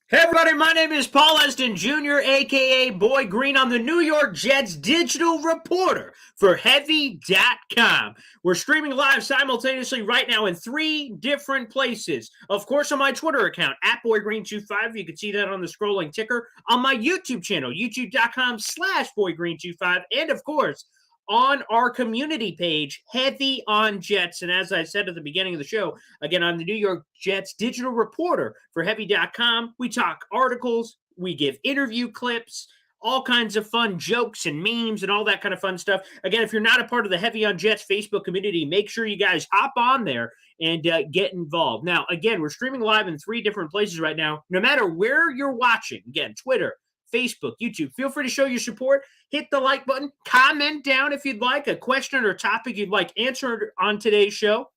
Hey everybody, my name is Paul Eston Jr., aka Boy Green. I'm the New York Jets digital reporter for Heavy.com. We're streaming live simultaneously right now in 3 different places. Of course, on my Twitter account, at BoyGreen25. You can see that on the scrolling ticker. On my YouTube channel, youtube.com/BoyGreen25. And of course, on our community page, Heavy on Jets. And as I said at the beginning of the show, again, I'm the New York Jets digital reporter for Heavy.com. We talk articles, we give interview clips, all kinds of fun jokes and memes and all that kind of fun stuff. Again, if you're not a part of the Heavy on Jets Facebook community, make sure you guys hop on there and get involved. Now, again, we're streaming live in 3 different places right now. No matter where you're watching, again, Twitter, Facebook, YouTube, feel free to show your support. Hit the like button. Comment down if you'd like a question or topic you'd like answered on today's show.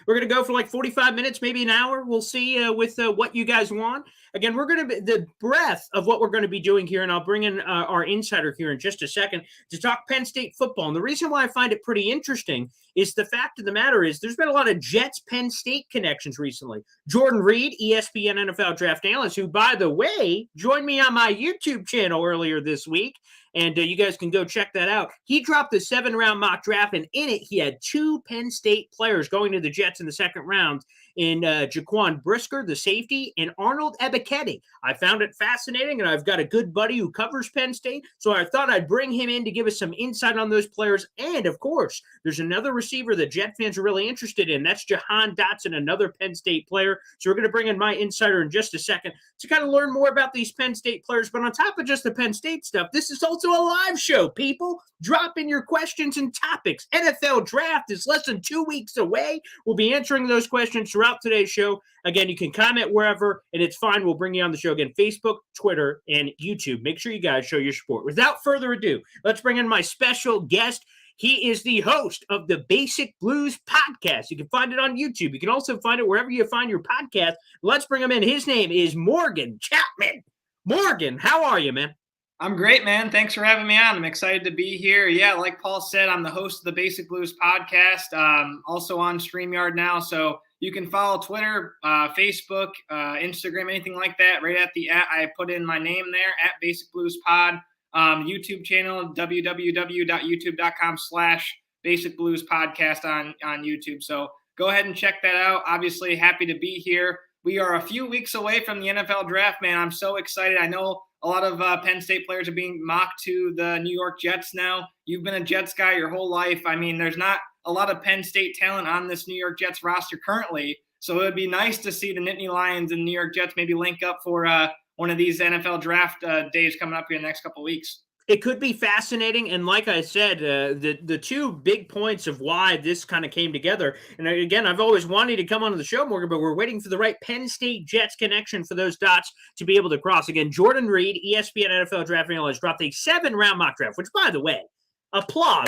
We're going to go for like 45 minutes, maybe an hour. We'll see with what you guys want. Again, we're going to be the breadth of what we're going to be doing here, and I'll bring in our insider here in just a second to talk Penn State football. And the reason why I find it pretty interesting is the fact of the matter is there's been a lot of Jets-Penn State connections recently. Jordan Reed, ESPN NFL draft analyst, who, by the way, joined me on my YouTube channel earlier this week. And you guys can go check that out. He dropped the 7-round mock draft, and in it, he had 2 Penn State players going to the Jets in the second round in Jaquan Brisker, the safety, and Arnold Ebiketie. I found it fascinating, and I've got a good buddy who covers Penn State, so I thought I'd bring him in to give us some insight on those players. And, of course, there's another receiver that Jet fans are really interested in. That's Jahan Dotson, another Penn State player. So we're going to bring in my insider in just a second to kind of learn more about these Penn State players. But on top of just the Penn State stuff, this is also a live show, people. Drop in your questions and topics. NFL draft is less than 2 weeks away. We'll be answering those questions throughout today's show. Again, you can comment wherever, and it's fine. We'll bring you on the show again, Facebook, Twitter, and YouTube. Make sure you guys show your support. Without further ado, let's bring in my special guest. He is the host of the Basic Blues podcast. You can find it on YouTube. You can also find it wherever you find your podcast. Let's bring him in. His name is Morgan Chapman. Morgan, how are you, man? I'm great, man. Thanks for having me on. I'm excited to be here. Yeah, like Paul said, I'm the host of the Basic Blues podcast, also on StreamYard now. So you can follow Twitter, Facebook, Instagram, anything like that. Right at the I put in my name there, at Basic Blues Pod. YouTube channel, www.youtube.com/Basic Blues Podcast on YouTube. So go ahead and check that out. Obviously, happy to be here. We are a few weeks away from the NFL draft, man. I'm so excited. I know a lot of Penn State players are being mocked to the New York Jets now. You've been a Jets guy your whole life. I mean, there's not a lot of Penn State talent on this New York Jets roster currently. So it would be nice to see the Nittany Lions and New York Jets maybe link up for one of these NFL draft days coming up here in the next couple of weeks. It could be fascinating, and like I said, the 2 big points of why this kind of came together, and again, I've always wanted to come onto the show, Morgan, but we're waiting for the right Penn State Jets connection for those dots to be able to cross. Again, Jordan Reed, ESPN NFL draft analyst, dropped a 7-round mock draft, which, by the way,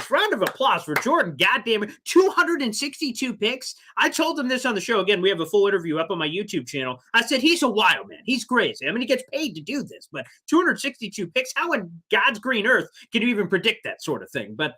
round of applause for Jordan. Goddamn it. 262 picks. I told him this on the show. Again, we have a full interview up on my YouTube channel. I said, he's a wild man. He's crazy. I mean, he gets paid to do this, but 262 picks. How in God's green earth can you even predict that sort of thing? But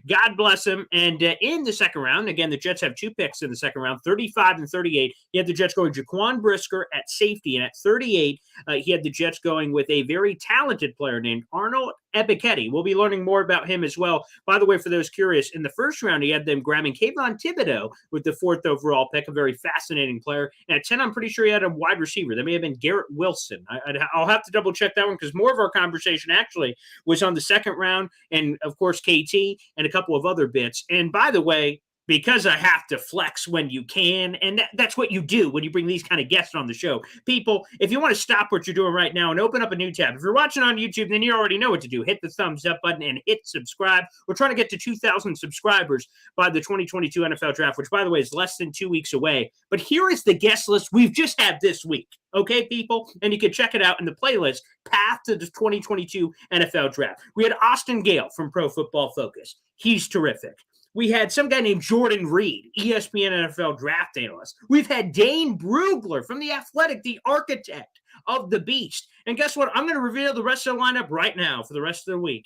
God bless him. And in the second round, again, the Jets have 2 picks in the second round, 35 and 38. He had the Jets going Jaquan Brisker at safety. And at 38, he had the Jets going with a very talented player named Arnold Ebiketie. We'll be learning more about him as well. By the way, for those curious, in the first round, he had them grabbing Kayvon Thibodeau with the 4th overall pick, a very fascinating player. And at 10, I'm pretty sure he had a wide receiver. That may have been Garrett Wilson. I'll have to double check that one because more of our conversation actually was on the second round and, of course, KT and a couple of other bits. And by the way, because I have to flex when you can, and that's what you do when you bring these kind of guests on the show. People, if you want to stop what you're doing right now and open up a new tab, if you're watching on YouTube, then you already know what to do. Hit the thumbs up button and hit subscribe. We're trying to get to 2,000 subscribers by the 2022 NFL Draft, which, by the way, is less than 2 weeks away. But here is the guest list we've just had this week. Okay, people? And you can check it out in the playlist, Path to the 2022 NFL Draft. We had Austin Gale from Pro Football Focus. He's terrific. We had some guy named Jordan Reed, ESPN NFL draft analyst. We've had Dane Brugler from The Athletic, the architect of the beast. And guess what? I'm going to reveal the rest of the lineup right now for the rest of the week.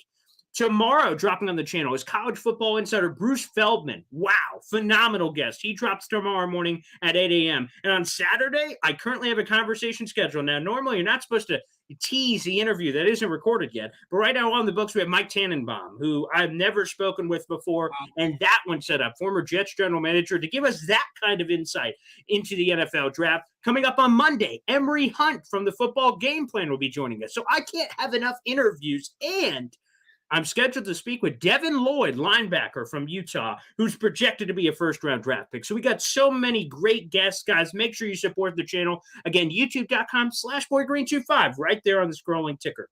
Tomorrow, dropping on the channel, is college football insider Bruce Feldman. Wow, phenomenal guest. He drops tomorrow morning at 8 a.m. And on Saturday, I currently have a conversation scheduled. Now, normally you're not supposed to tease the interview that isn't recorded yet, but right now on the books we have Mike Tannenbaum, who I've never spoken with before, and that one set up, former Jets general manager, to give us that kind of insight into the NFL draft. Coming up on Monday, Emery Hunt from the Football Game Plan will be joining us. So I can't have enough interviews, and I'm scheduled to speak with Devin Lloyd, linebacker from Utah, who's projected to be a first-round draft pick. So we got so many great guests, guys. Make sure you support the channel. Again, youtube.com/boygreen25, right there on the scrolling ticker.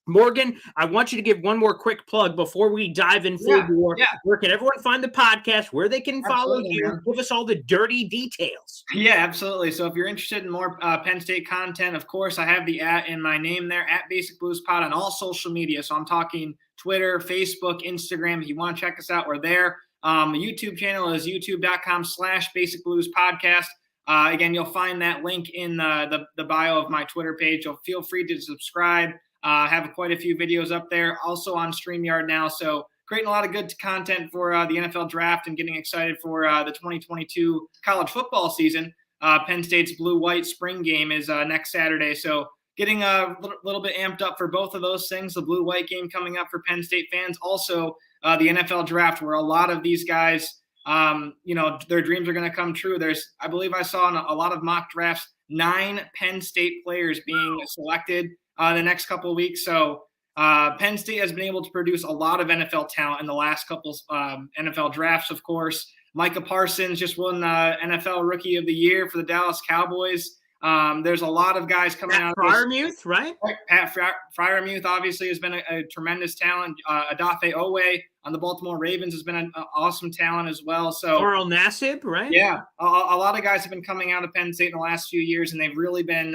Morgan, I want you to give one more quick plug before we dive in full bore. Yeah. Where can everyone find the podcast, where they can follow you, man. Give us all the dirty details. Yeah, absolutely. So if you're interested in more Penn State content, of course, I have the @ in my name there, @BasicBluesPod on all social media. So I'm talking Twitter, Facebook, Instagram. If you want to check us out, we're there. The YouTube channel is youtube.com/BasicBluesPodcast. Again, you'll find that link in the bio of my Twitter page. So feel free to subscribe. Have quite a few videos up there, also on StreamYard now. So creating a lot of good content for the NFL draft and getting excited for the 2022 college football season. Penn State's blue-white spring game is next Saturday. So getting a little bit amped up for both of those things. The blue-white game coming up for Penn State fans. Also the NFL draft, where a lot of these guys, their dreams are going to come true. I believe I saw in a lot of mock drafts, 9 Penn State players being selected the next couple of weeks. So Penn State has been able to produce a lot of NFL talent in the last couple NFL drafts, of course. Micah Parsons just won NFL Rookie of the Year for the Dallas Cowboys. There's a lot of guys coming out. Freiermuth, right? Pat Freiermuth obviously has been a tremendous talent. Odafe Owe on the Baltimore Ravens has been an awesome talent as well. So Carl Nassib, right? Yeah, a lot of guys have been coming out of Penn State in the last few years, and they've really been,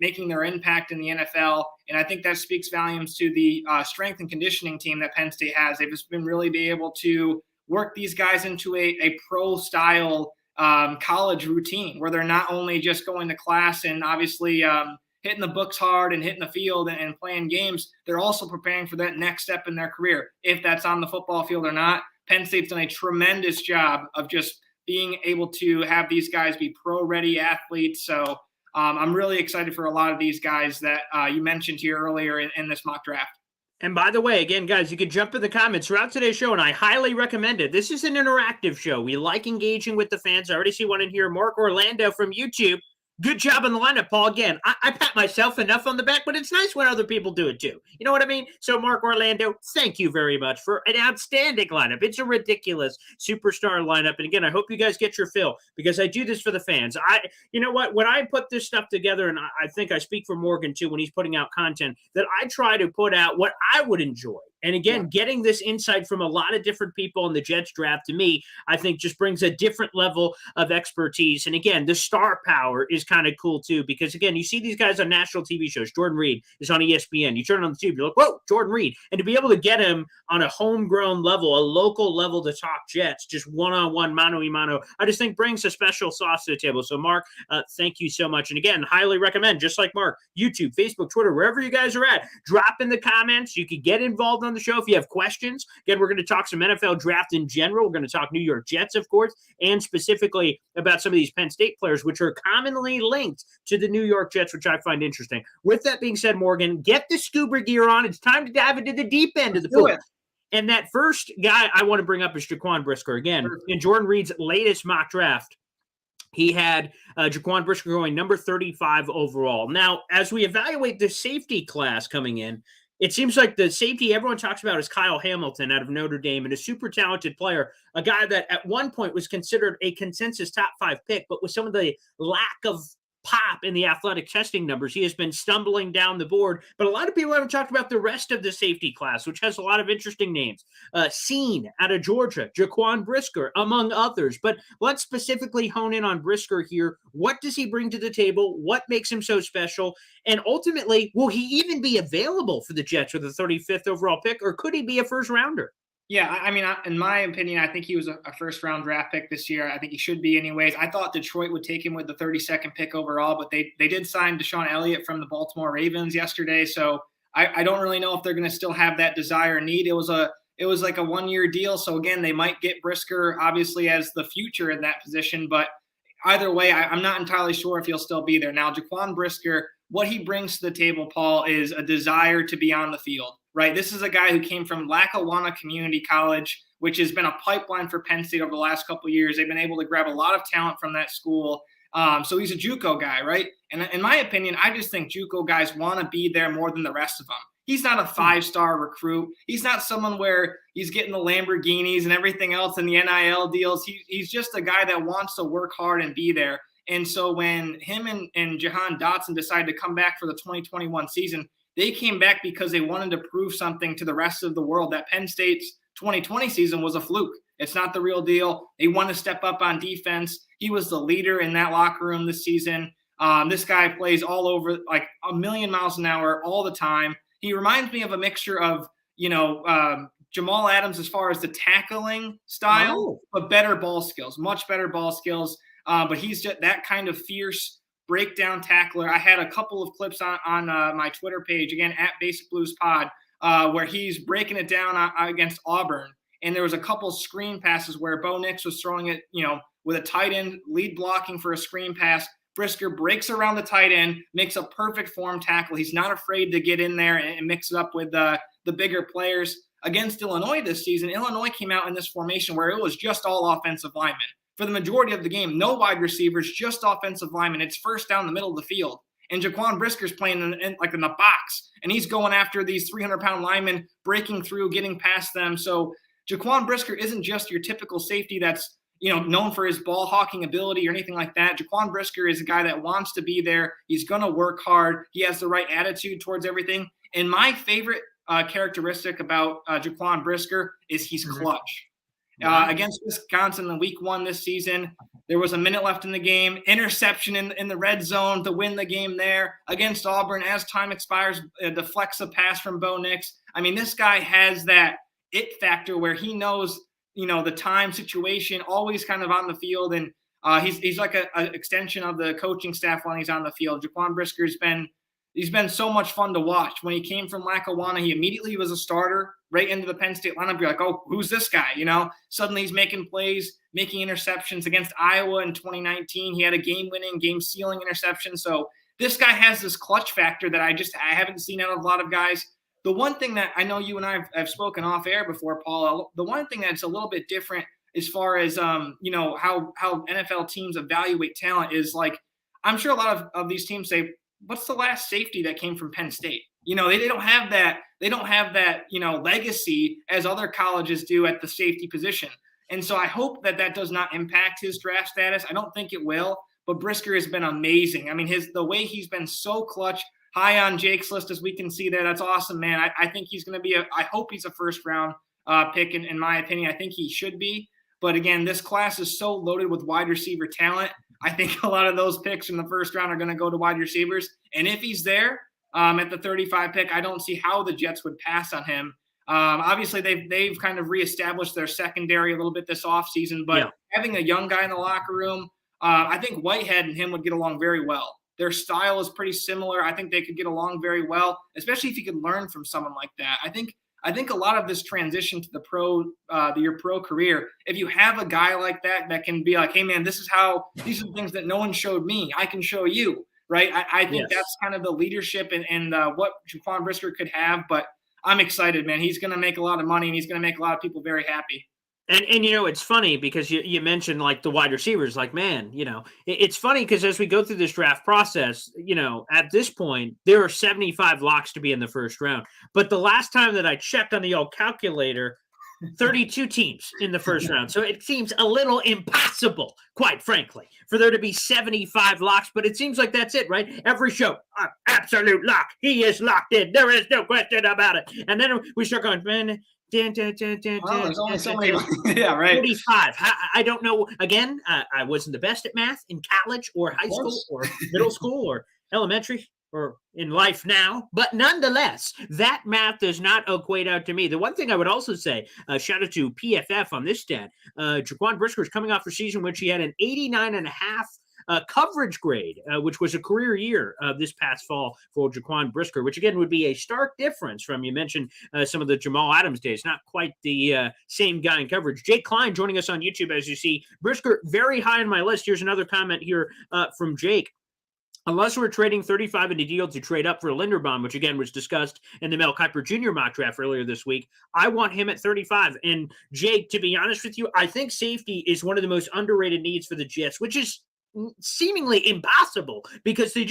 making their impact in the NFL. And I think that speaks volumes to the strength and conditioning team that Penn State has. They've just been really be able to work these guys into a pro-style college routine, where they're not only just going to class and obviously hitting the books hard and hitting the field and playing games. They're also preparing for that next step in their career, if that's on the football field or not. Penn State's done a tremendous job of just being able to have these guys be pro-ready athletes. So I'm really excited for a lot of these guys that you mentioned here earlier in this mock draft. And by the way, again, guys, you can jump in the comments throughout today's show, and I highly recommend it. This is an interactive show. We like engaging with the fans. I already see one in here, Mark Orlando from YouTube. Good job on the lineup, Paul. Again, I pat myself enough on the back, but it's nice when other people do it too. You know what I mean? So, Mark Orlando, thank you very much for an outstanding lineup. It's a ridiculous superstar lineup. And again, I hope you guys get your fill, because I do this for the fans. You know what? When I put this stuff together, and I think I speak for Morgan too when he's putting out content, that I try to put out what I would enjoy. And again, getting this insight from a lot of different people in the Jets draft, to me, I think just brings a different level of expertise. And again, the star power is kind of cool too, because again, you see these guys on national TV shows. Jordan Reed is on ESPN. You turn on the tube, you're like, whoa, Jordan Reed. And to be able to get him on a homegrown level, a local level to talk Jets, just one-on-one, mano-a-mano, I just think brings a special sauce to the table. So Mark, thank you so much. And again, highly recommend, just like Mark, YouTube, Facebook, Twitter, wherever you guys are at, drop in the comments. You can get involved on the show if you have questions. Again, we're going to talk some NFL draft in general. We're going to talk New York Jets, of course, and specifically about some of these Penn State players, which are commonly linked to the New York Jets, which I find interesting. With that being said, Morgan, get the scuba gear on. It's time to dive into the deep end of the pool. And that first guy I want to bring up is Jaquan Brisker. Again, in Jordan Reed's latest mock draft, he had Jaquan Brisker going number 35 overall. Now, as we evaluate the safety class coming in, it seems like the safety everyone talks about is Kyle Hamilton out of Notre Dame, and a super talented player, a guy that at one point was considered a consensus top 5 pick, but with some of the lack of pop in the athletic testing numbers, he has been stumbling down the board. But a lot of people haven't talked about the rest of the safety class, which has a lot of interesting names. Seen out of Georgia, Jaquan Brisker, among others. But let's specifically hone in on Brisker here. What does he bring to the table? What makes him so special? And ultimately, will he even be available for the Jets with a 35th overall pick, or could he be a first rounder? Yeah, I mean, in my opinion, I think he was a first-round draft pick this year. I think he should be anyways. I thought Detroit would take him with the 32nd pick overall, but they did sign Deshaun Elliott from the Baltimore Ravens yesterday. So I don't really know if they're going to still have that desire and need. It was like a 1-year deal. So again, they might get Brisker obviously as the future in that position, but either way, I'm not entirely sure if he'll still be there. Now, Jaquan Brisker, what he brings to the table, Paul, is a desire to be on the field, right? This is a guy who came from Lackawanna Community College, which has been a pipeline for Penn State over the last couple of years. They've been able to grab a lot of talent from that school. So he's a JUCO guy, right? And in my opinion, I just think JUCO guys want to be there more than the rest of them. He's not a 5-star recruit. He's not someone where he's getting the Lamborghinis and everything else in the NIL deals. He's just a guy that wants to work hard and be there. And so when him and Jahan Dotson decided to come back for the 2021 season, they came back because they wanted to prove something to the rest of the world that Penn State's 2020 season was a fluke. It's not the real deal. They want to step up on defense. He was the leader in that locker room this season. This guy plays all over, like a million miles an hour all the time. He reminds me of a mixture of, Jamal Adams as far as the tackling style, but better ball skills, much better ball skills. But he's just that kind of fierce breakdown tackler. I had a couple of clips on my Twitter page, again, at Basic Blues Pod, where he's breaking it down against Auburn. And there was a couple screen passes where Bo Nix was throwing it, with a tight end lead blocking for a screen pass. Brisker breaks around the tight end, makes a perfect form tackle. He's not afraid to get in there and mix it up with the bigger players. Against Illinois this season, Illinois came out in this formation where it was just all offensive linemen. For the majority of the game, no wide receivers, just offensive linemen. It's first down the middle of the field. And Jaquan Brisker's playing in the box. And he's going after these 300-pound linemen, breaking through, getting past them. So Jaquan Brisker isn't just your typical safety that's known for his ball hawking ability or anything like that. Jaquan Brisker is a guy that wants to be there. He's going to work hard. He has the right attitude towards everything. And my favorite characteristic about Jaquan Brisker is he's clutch. Against Wisconsin in week 1 this season, there was a minute left in the game, interception in the red zone to win the game there. Against Auburn, as time expires, deflects a pass from Bo Nix. I mean, this guy has that it factor where he knows the time situation, always kind of on the field. And he's like an extension of the coaching staff when he's on the field. Jaquan Brisker he's been so much fun to watch. When he came from Lackawanna, he immediately was a starter right into the Penn State lineup. You're like, oh, who's this guy? Suddenly he's making plays, making interceptions. Against Iowa in 2019, he had a game-winning, game-sealing interception. So this guy has this clutch factor that I haven't seen out of a lot of guys. The one thing that I know you and I have spoken off air before, Paul, the one thing that's a little bit different as far as, how NFL teams evaluate talent is, like, I'm sure a lot of these teams say, what's the last safety that came from Penn State? They don't have that. They don't have that, legacy as other colleges do at the safety position. And so I hope that does not impact his draft status. I don't think it will, but Brisker has been amazing. I mean, the way he's been so clutch, high on Jake's list, as we can see there. That's awesome, man. I think he's going to be I hope he's a first-round pick, in my opinion. I think he should be. But, again, this class is so loaded with wide receiver talent. I think a lot of those picks in the first round are going to go to wide receivers. And if he's there at the 35 pick, I don't see how the Jets would pass on him. Obviously, they've kind of reestablished their secondary a little bit this offseason. But having a young guy in the locker room, I think Whitehead and him would get along very well. Their style is pretty similar. I think they could get along very well, especially if you could learn from someone like that. I think a lot of this transition to your pro career, if you have a guy like that can be like, hey man, these are the things that no one showed me. I can show you, right? I think that's kind of the leadership and what Jaquan Brisker could have. But I'm excited, man. He's going to make a lot of money and he's going to make a lot of people very happy. And it's funny because you mentioned like the wide receivers, like, man, it's funny because as we go through this draft process, at this point, there are 75 locks to be in the first round. But the last time that I checked on the old calculator, 32 teams in the first round. So it seems a little impossible, quite frankly, for there to be 75 locks. But it seems like that's it, right? Every show, absolute lock. He is locked in. There is no question about it. And then we start going, man. There's only so many. Yeah, right. 45. I don't know. Again, I wasn't the best at math in college or high school or middle school or elementary or in life now. But nonetheless, that math does not equate out to me. The one thing I would also say, shout out to PFF on this stat, Jaquan Brisker is coming off a season in which he had an 89.5 coverage grade, which was a career year this past fall for Jaquan Brisker, which again would be a stark difference from, you mentioned some of the Jamal Adams days, not quite the same guy in coverage. Jake Klein joining us on YouTube, as you see. Brisker very high on my list. Here's another comment here from Jake. Unless we're trading 35 in the deal to trade up for Linderbaum, which again was discussed in the Mel Kiper Jr. mock draft earlier this week, I want him at 35. And Jake, to be honest with you, I think safety is one of the most underrated needs for the Jets, which is seemingly impossible because they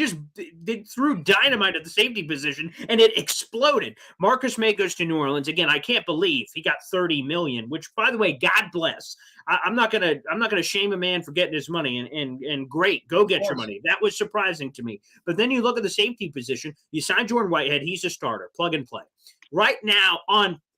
threw dynamite at the safety position and it exploded. Marcus May goes to New Orleans. Again, I can't believe he got $30 million, which, by the way, God bless. I'm not gonna shame a man for getting his money, and great, go get your money. That was surprising to me. But then you look at the safety position. You sign Jordan Whitehead. He's a starter, plug and play. Right now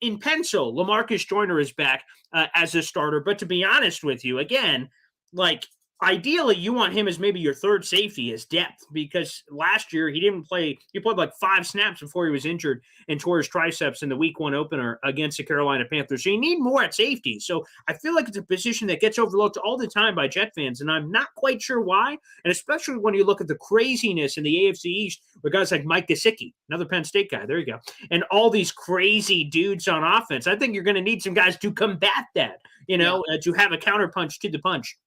in pencil, LaMarcus Joyner is back as a starter. But to be honest with you, again, like, ideally, you want him as maybe your third safety as depth, because last year he didn't play. He played like 5 snaps before he was injured and tore his triceps in the week 1 opener against the Carolina Panthers. So you need more at safety. So I feel like it's a position that gets overlooked all the time by Jet fans, and I'm not quite sure why. And especially when you look at the craziness in the AFC East with guys like Mike Gesicki, another Penn State guy, there you go, and all these crazy dudes on offense. I think you're going to need some guys to combat that, to have a counterpunch to the punch.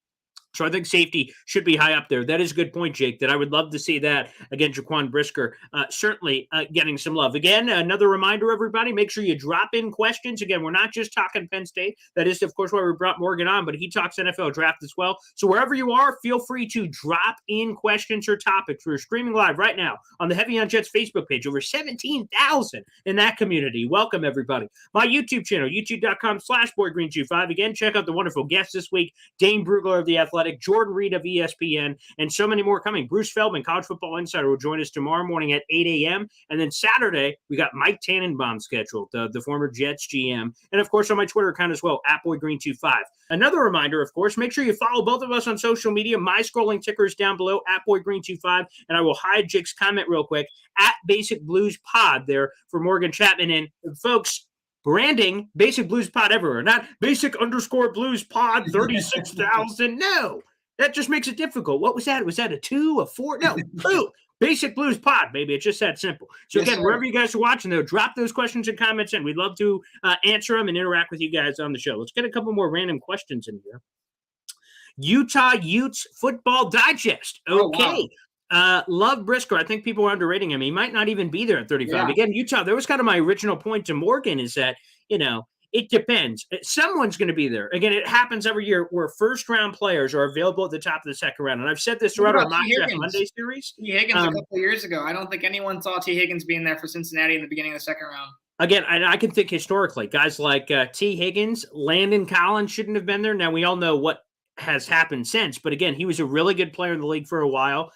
So I think safety should be high up there. That is a good point, Jake, that I would love to see that. Again, Jaquan Brisker certainly getting some love. Again, another reminder, everybody, make sure you drop in questions. Again, we're not just talking Penn State. That is, of course, why we brought Morgan on, but he talks NFL draft as well. So wherever you are, feel free to drop in questions or topics. We're streaming live right now on the Heavy on Jets Facebook page. Over 17,000 in that community. Welcome, everybody. My YouTube channel, youtube.com/BoydGreen25. Again, check out the wonderful guests this week, Dane Brugler of The Athletic, Jordan Reed of ESPN, and so many more coming. Bruce Feldman, College Football Insider, will join us tomorrow morning at 8 a.m. And then Saturday, we got Mike Tannenbaum scheduled, the former Jets GM. And, of course, on my Twitter account as well, @BoydGreen25. Another reminder, of course, make sure you follow both of us on social media. My scrolling ticker is down below, @BoydGreen25. And I will hide Jake's comment real quick, @BasicBluesPod there for Morgan Chapman. And, folks, branding Basic Blues Pod everywhere, not Basic_Blues Pod 36,000. No, that just makes it difficult. What was that? Was that a 2, a 4? No, Blue. Basic Blues Pod, baby. It's just that simple. So again, wherever you guys are watching, though, drop those questions and comments in. We'd love to answer them and interact with you guys on the show. Let's get a couple more random questions in here. Utah Utes Football Digest. Okay. Oh, wow. Love Brisker. I think people are underrating him. He might not even be there at 35. Yeah. Again, Utah, that was kind of my original point to Morgan, is that, it depends. Someone's going to be there. Again, it happens every year where first-round players are available at the top of the second round. And I've said this throughout our Mock Draft Monday series. T. Higgins a couple of years ago. I don't think anyone saw T. Higgins being there for Cincinnati in the beginning of the second round. Again, I can think historically, guys like T. Higgins, Landon Collins shouldn't have been there. Now, we all know what has happened since. But again, he was a really good player in the league for a while.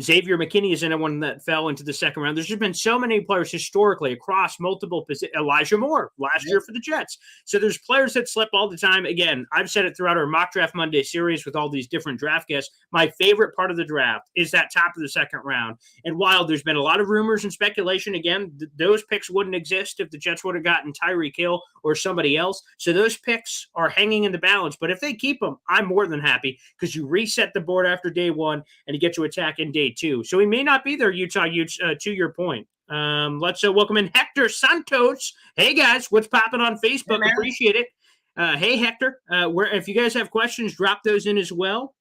Xavier McKinney is another one that fell into the second round. There's just been so many players historically across multiple positions. Elijah Moore last year for the Jets. So there's players that slip all the time. Again, I've said it throughout our Mock Draft Monday series with all these different draft guests. My favorite part of the draft is that top of the second round. And while there's been a lot of rumors and speculation, again, those picks wouldn't exist if the Jets would have gotten Tyreek Hill or somebody else. So those picks are hanging in the balance. But if they keep them, I'm more than happy, because you reset the board after day one and you get to attack in day 2. So he may not be there, Utah Utes, to your point. Let's welcome in Hector Santos. Hey, guys, what's popping on Facebook? Hey, appreciate it. Hey, Hector, if you guys have questions, drop those in as well.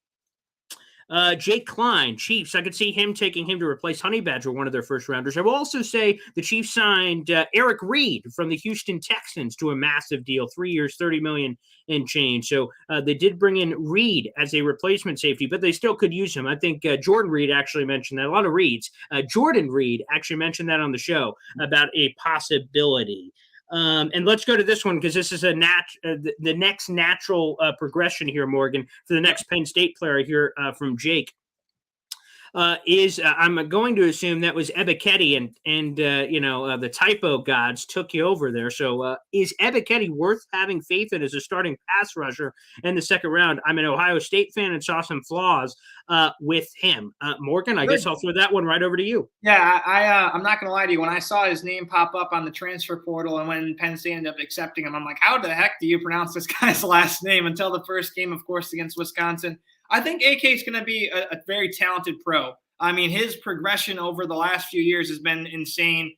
Jake Klein, Chiefs. I could see taking him to replace Honey Badger, one of their first rounders. I will also say the Chiefs signed Eric Reed from the Houston Texans to a massive deal, 3 years, $30 million and change. So they did bring in Reed as a replacement safety, but they still could use him. I think Jordan Reed actually mentioned that. A lot of Reeds. Jordan Reed actually mentioned that on the show about a possibility. And let's go to this one, because this is the next natural progression here, Morgan, for the next Penn State player here from Jake. I'm going to assume that was Ebiketie, and the typo gods took you over there. So is Ebiketie worth having faith in as a starting pass rusher in the second round? I'm an Ohio State fan and saw some flaws with him. Morgan, I guess I'll throw that one right over to you. Yeah, I'm not going to lie to you. When I saw his name pop up on the transfer portal and when Penn State ended up accepting him, I'm like, how the heck do you pronounce this guy's last name? Until the first game, of course, against Wisconsin. I think AK is going to be a very talented pro. I mean, his progression over the last few years has been insane.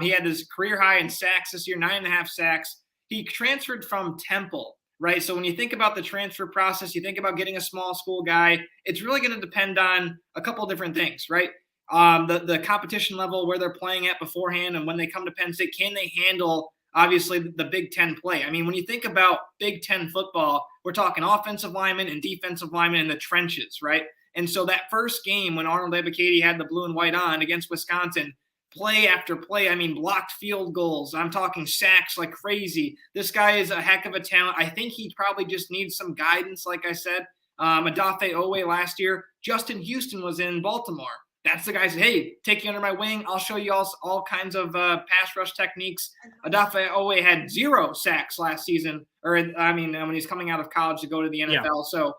He had his career high in sacks this year, 9.5 sacks. He transferred from Temple, right? So when you think about the transfer process, you think about getting a small school guy, it's really going to depend on a couple of different things, right? The competition level, where they're playing at beforehand, and when they come to Penn State, can they handle, obviously, the Big Ten play? I mean, when you think about Big Ten football, we're talking offensive linemen and defensive linemen in the trenches, right? And so that first game when Arnold Ebiketie had the blue and white on against Wisconsin, play after play, I mean, blocked field goals. I'm talking sacks like crazy. This guy is a heck of a talent. I think he probably just needs some guidance, like I said. Adafe Owe last year. Justin Houston was in Baltimore. That's the guy who said, hey, take you under my wing. I'll show you all kinds of pass rush techniques. Adafe Owe had 0 sacks last season, when he's coming out of college to go to the NFL. Yeah. So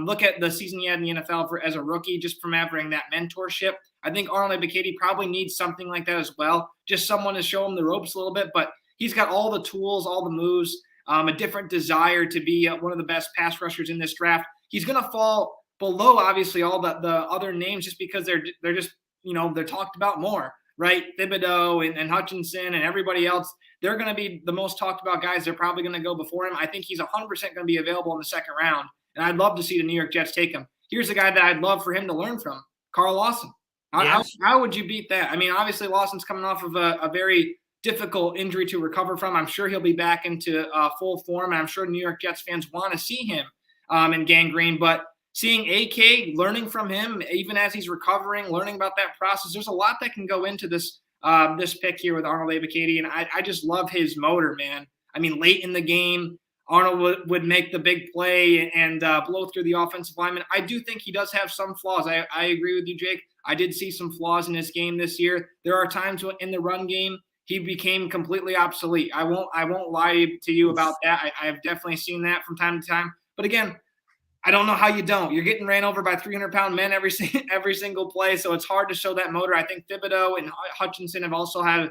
look at the season he had in the NFL as a rookie, just from having that mentorship. I think Arnold Ebiketie probably needs something like that as well, just someone to show him the ropes a little bit. But he's got all the tools, all the moves, a different desire to be one of the best pass rushers in this draft. He's going to fall below, obviously, all the other names just because they're just, they're talked about more, right? Thibodeau and Hutchinson and everybody else, they're going to be the most talked about guys. They're probably going to go before him. I think he's 100% going to be available in the second round, and I'd love to see the New York Jets take him. Here's a guy that I'd love for him to learn from, Carl Lawson. Yes. How would you beat that? I mean, obviously, Lawson's coming off of a very difficult injury to recover from. I'm sure he'll be back into full form, and I'm sure New York Jets fans want to see him in gangrene. But seeing AK, learning from him, even as he's recovering, learning about that process, there's a lot that can go into this pick here with Arnold Ebiketie, and I just love his motor, man. I mean, late in the game, Arnold would make the big play and blow through the offensive lineman. I do think he does have some flaws. I agree with you, Jake. I did see some flaws in his game this year. There are times in the run game he became completely obsolete. I won't lie to you about that. I have definitely seen that from time to time. But again, I don't know how you don't. You're getting ran over by 300-pound men every single play, so it's hard to show that motor. I think Thibodeau and Hutchinson have also had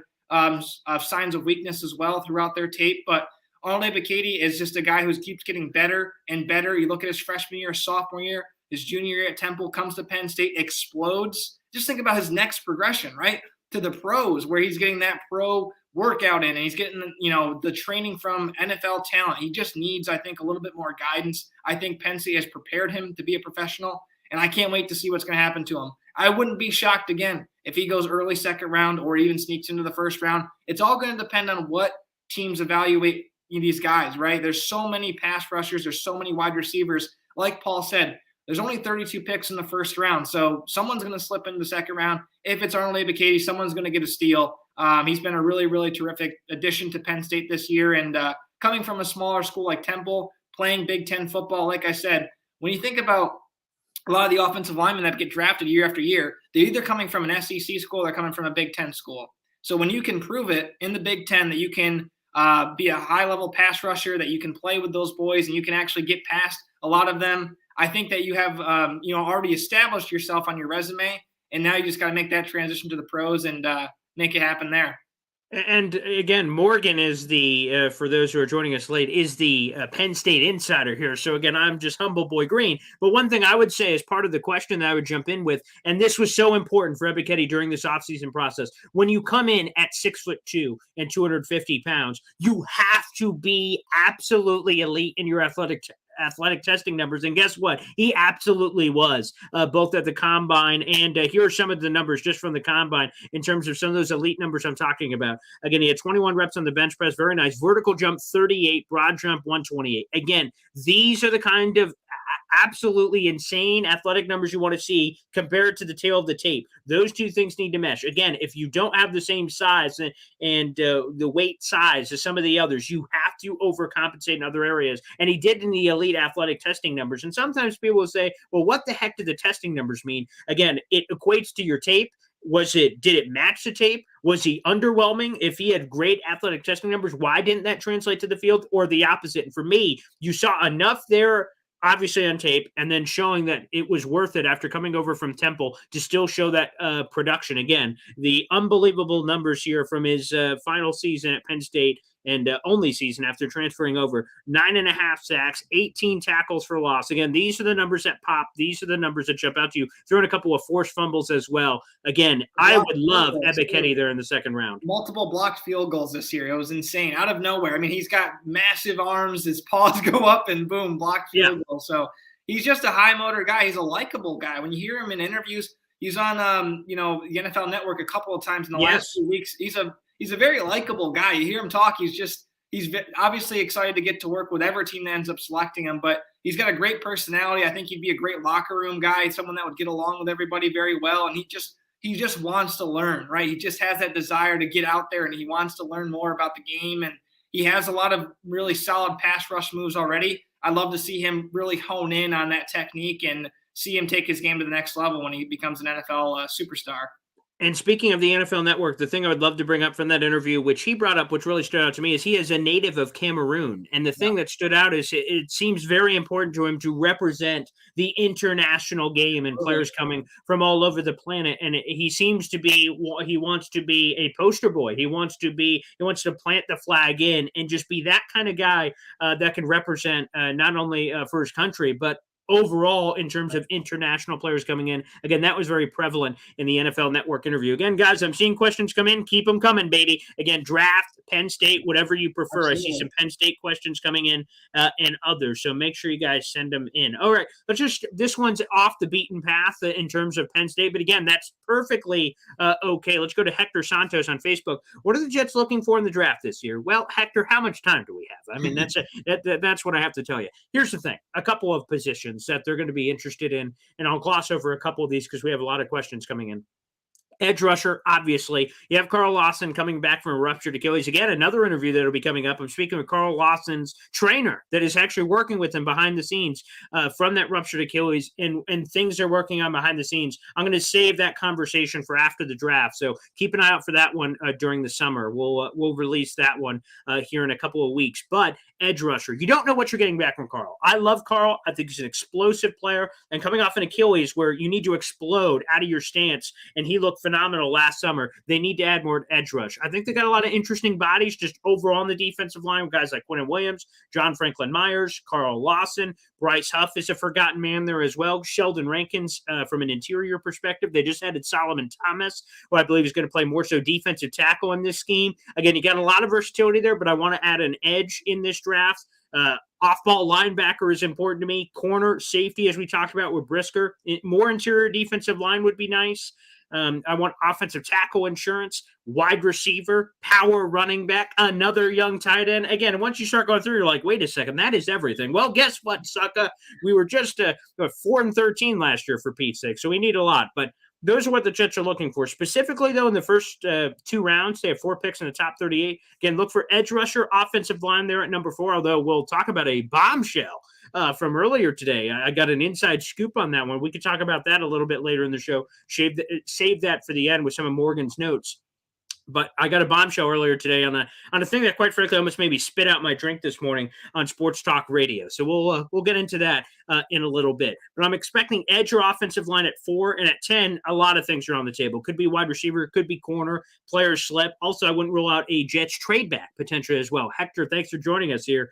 signs of weakness as well throughout their tape. But Arnold Ebiketie is just a guy who keeps getting better and better. You look at his freshman year, sophomore year, his junior year at Temple, comes to Penn State, explodes. Just think about his next progression, right, to the pros, where he's getting that pro workout in, and he's getting, the training from NFL talent. He just needs, I think, a little bit more guidance. I think Penn State has prepared him to be a professional, and I can't wait to see what's going to happen to him. I wouldn't be shocked, again, if he goes early second round or even sneaks into the first round. It's all going to depend on what teams evaluate these guys, right? There's so many pass rushers. There's so many wide receivers. Like Paul said, there's only 32 picks in the first round. So someone's going to slip into the second round. If it's Arnold Ebiketie, someone's going to get a steal. He's been a really, really terrific addition to Penn State this year. And coming from a smaller school like Temple, playing Big Ten football, like I said, when you think about a lot of the offensive linemen that get drafted year after year, they're either coming from an SEC school or they're coming from a Big Ten school. So when you can prove it in the Big Ten that you can be a high-level pass rusher, that you can play with those boys and you can actually get past a lot of them, I think that you have already established yourself on your resume, and now you just got to make that transition to the pros and make it happen there. And again, Morgan is the, for those who are joining us late, is the Penn State insider here. So again, I'm just humble boy green. But one thing I would say as part of the question that I would jump in with, and this was so important for Ebiketie during this offseason process, when you come in at 6'2" and 250 pounds, you have to be absolutely elite in your athletic testing numbers. And guess what? He absolutely was, both at the combine and here are some of the numbers just from the combine in terms of some of those elite numbers I'm talking about. Again, he had 21 reps on the bench press. Very nice. Vertical jump 38, broad jump 128. Again, these are the kind of absolutely insane athletic numbers you want to see compared to the tail of the tape. Those two things need to mesh. Again, if you don't have the same size and the weight size as some of the others, you have to overcompensate in other areas. And he did in the elite athletic testing numbers. And sometimes people will say, well, what the heck do the testing numbers mean? Again, it equates to your tape. Did it match the tape? Was he underwhelming? If he had great athletic testing numbers, why didn't that translate to the field, or the opposite? And for me, you saw enough there, obviously on tape, and then showing that it was worth it after coming over from Temple to still show that production. Again, the unbelievable numbers here from his final season at Penn State. and only season after transferring over. 9.5 sacks, 18 tackles for loss. Again, these are the numbers that pop. These are the numbers that jump out to you. Throwing a couple of forced fumbles as well. Again, I would love Ebiketie there in the second round. Multiple blocked field goals this year. It was insane. Out of nowhere. I mean, he's got massive arms. His paws go up and boom, blocked field goal. So he's just a high motor guy. He's a likable guy. When you hear him in interviews, he's on the NFL Network a couple of times in the last 2 weeks. He's a very likable guy. You hear him talk. He's obviously excited to get to work with whatever team that ends up selecting him, but he's got a great personality. I think he'd be a great locker room guy, someone that would get along with everybody very well. And he just wants to learn, right? He just has that desire to get out there and he wants to learn more about the game. And he has a lot of really solid pass rush moves already. I'd love to see him really hone in on that technique and see him take his game to the next level when he becomes an NFL superstar. And speaking of the NFL Network, the thing I would love to bring up from that interview, which he brought up, which really stood out to me, is he is a native of Cameroon. And the thing that stood out is it seems very important to him to represent the international game and players coming from all over the planet. And he seems to be, he wants to be a poster boy. He wants to plant the flag in and just be that kind of guy that can represent not only for his country, but overall in terms of international players coming in. Again, that was very prevalent in the NFL Network interview. Again, guys, I'm seeing questions come in. Keep them coming, baby. Again, draft, Penn State, whatever you prefer. Absolutely. I see some Penn State questions coming in and others, so make sure you guys send them in. All right, this one's off the beaten path in terms of Penn State, but again, that's perfectly okay. Let's go to Hector Santos on Facebook. What are the Jets looking for in the draft this year? Well, Hector, how much time do we have? I mean, that's what I have to tell you. Here's the thing. A couple of positions that they're going to be interested in, and I'll gloss over a couple of these because we have a lot of questions coming in. Edge rusher, obviously. You have Carl Lawson coming back from a ruptured Achilles. Again, another interview that will be coming up. I'm speaking with Carl Lawson's trainer that is actually working with him behind the scenes from that ruptured Achilles, and things they're working on behind the scenes. I'm going to save that conversation for after the draft, so keep an eye out for that one during the summer. We'll release that one here in a couple of weeks. But edge rusher, you don't know what you're getting back from Carl. I love Carl. I think he's an explosive player, and coming off an Achilles where you need to explode out of your stance, and he looked phenomenal last summer. They need to add more edge rush. I think they got a lot of interesting bodies just overall on the defensive line with guys like Quinnen Williams, John Franklin Myers, Carl Lawson. Bryce Huff is a forgotten man there as well. Sheldon Rankins from an interior perspective. They just added Solomon Thomas, who I believe is going to play more so defensive tackle in this scheme. Again, you got a lot of versatility there, but I want to add an edge in this draft. Off-ball linebacker is important to me. Corner, safety, as we talked about with Brisker. More interior defensive line would be nice. I want offensive tackle insurance, wide receiver, power running back, another young tight end. Again, once you start going through, you're like, wait a second, that is everything. Well, guess what, sucker? We were just 4-13 last year, for Pete's sake, so we need a lot. But those are what the Jets are looking for. Specifically, though, in the first 2 rounds, they have 4 picks in the top 38. Again, look for edge rusher, offensive line there at number 4, although we'll talk about a bombshell from earlier today. I got an inside scoop on that one. We could talk about that a little bit later in the show. Save that for the end with some of Morgan's notes. But I got a bombshell earlier today on a thing that, quite frankly, almost made me spit out my drink this morning on Sports Talk Radio. So we'll get into that in a little bit. But I'm expecting edge or offensive line at 4, and at 10, a lot of things are on the table. Could be wide receiver, could be corner, players slip. Also, I wouldn't rule out a Jets trade back potentially as well. Hector, thanks for joining us here.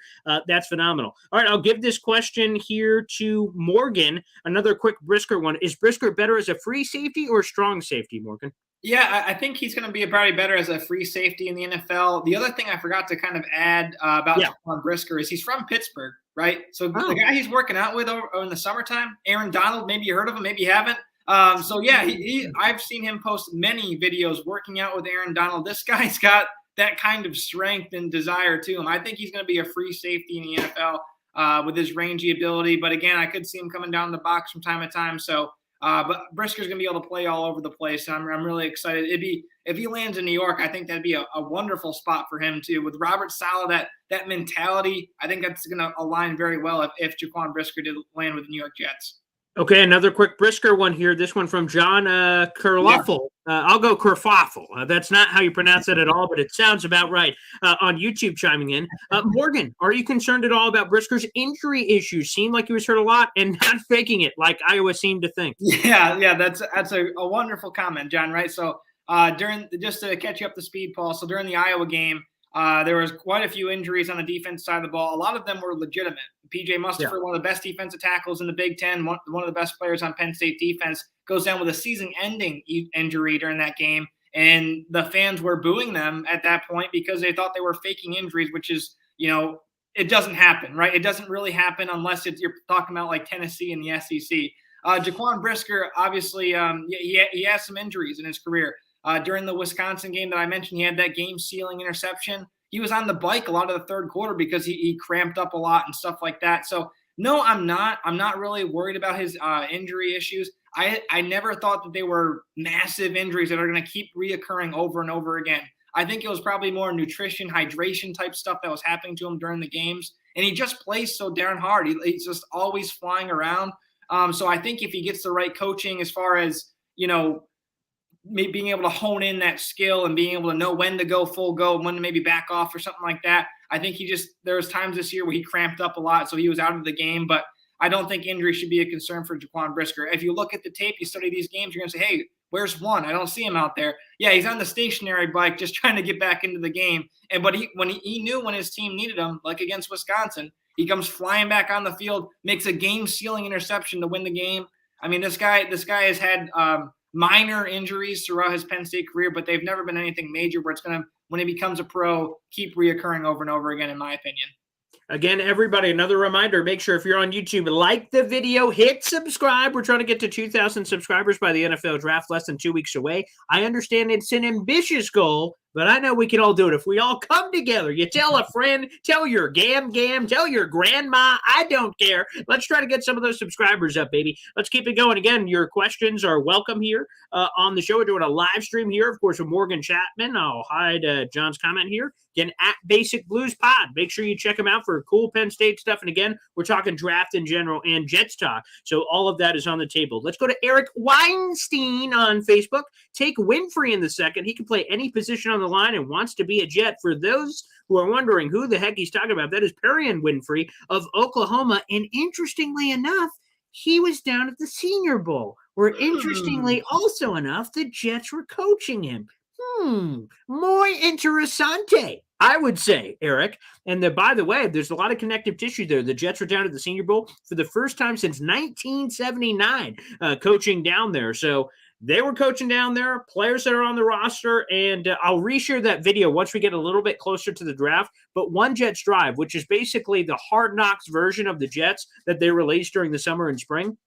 That's phenomenal. All right, I'll give this question here to Morgan. Another quick Brisker one. Is Brisker better as a free safety or a strong safety, Morgan? Yeah, I think he's going to be probably better as a free safety in the NFL. The other thing I forgot to kind of add about Jaquan Brisker is he's from Pittsburgh, right? So the guy he's working out with over in the summertime, Aaron Donald, maybe you heard of him, maybe you haven't. I've seen him post many videos working out with Aaron Donald. This guy's got that kind of strength and desire to him. I think he's going to be a free safety in the NFL with his rangy ability. But again, I could see him coming down the box from time to time. So. But Brisker's going to be able to play all over the place. And I'm really excited. If he lands in New York, I think that'd be a wonderful spot for him too. With Robert Saleh, that mentality, I think that's going to align very well if Jaquan Brisker did land with the New York Jets. Okay, another quick Brisker one here. This one from John Kerfuffle. I'll go Kerfuffle. That's not how you pronounce it at all, but it sounds about right on YouTube chiming in. Morgan, are you concerned at all about Brisker's injury issues? Seemed like he was hurt a lot and not faking it like Iowa seemed to think. Yeah, that's a wonderful comment, John, right? So just to catch you up to speed, Paul, so during the Iowa game, There was quite a few injuries on the defense side of the ball. A lot of them were legitimate. PJ Mustipher, one of the best defensive tackles in the Big Ten, one of the best players on Penn State defense, goes down with a season-ending injury during that game. And the fans were booing them at that point because they thought they were faking injuries, which is, it doesn't happen, right? It doesn't really happen unless you're talking about like Tennessee and the SEC. Jaquan Brisker, obviously, he has some injuries in his career. During the Wisconsin game that I mentioned, he had that game-sealing interception. He was on the bike a lot of the third quarter because he cramped up a lot and stuff like that. So, no, I'm not. I'm not really worried about his injury issues. I never thought that they were massive injuries that are going to keep reoccurring over and over again. I think it was probably more nutrition, hydration type stuff that was happening to him during the games. And he just plays so darn hard. He's just always flying around. So I think if he gets the right coaching as far as, being able to hone in that skill and being able to know when to go full go and when to maybe back off or something like that. I think there was times this year where he cramped up a lot, so he was out of the game. But I don't think injury should be a concern for Jaquan Brisker. If you look at the tape, you study these games, you're going to say, hey, where's one? I don't see him out there. Yeah, he's on the stationary bike just trying to get back into the game. But he knew when his team needed him, like against Wisconsin, he comes flying back on the field, makes a game-sealing interception to win the game. I mean, this guy has had minor injuries throughout his Penn State career, but they've never been anything major where it's going to, when he becomes a pro, keep reoccurring over and over again, in my opinion. Again, everybody, another reminder, make sure if you're on YouTube, like the video, hit subscribe. We're trying to get to 2,000 subscribers by the NFL Draft, less than 2 weeks away. I understand it's an ambitious goal, but I know we can all do it if we all come together. You tell a friend, tell your gam, tell your grandma. I don't care. Let's try to get some of those subscribers up, baby. Let's keep it going. Again, your questions are welcome here on the show. We're doing a live stream here, of course, with Morgan Chapman. I'll hide John's comment here. Again, at Basic Blues Pod. Make sure you check them out for cool Penn State stuff. And again, we're talking draft in general and Jets talk. So all of that is on the table. Let's go to Eric Weinstein on Facebook. Take Winfrey in the second. He can play any position on the line and wants to be a Jet. For those who are wondering who the heck he's talking about, that is Perion Winfrey of Oklahoma. And interestingly enough, he was down at the Senior Bowl, where interestingly also enough, the Jets were coaching him. Muy interesante, I would say, Eric. And by the way, there's a lot of connective tissue there. The Jets were down at the Senior Bowl for the first time since 1979, coaching down there. So they were coaching down there, players that are on the roster, and I'll reshare that video once we get a little bit closer to the draft. But One Jets Drive, which is basically the Hard Knocks version of the Jets that they released during the summer and spring,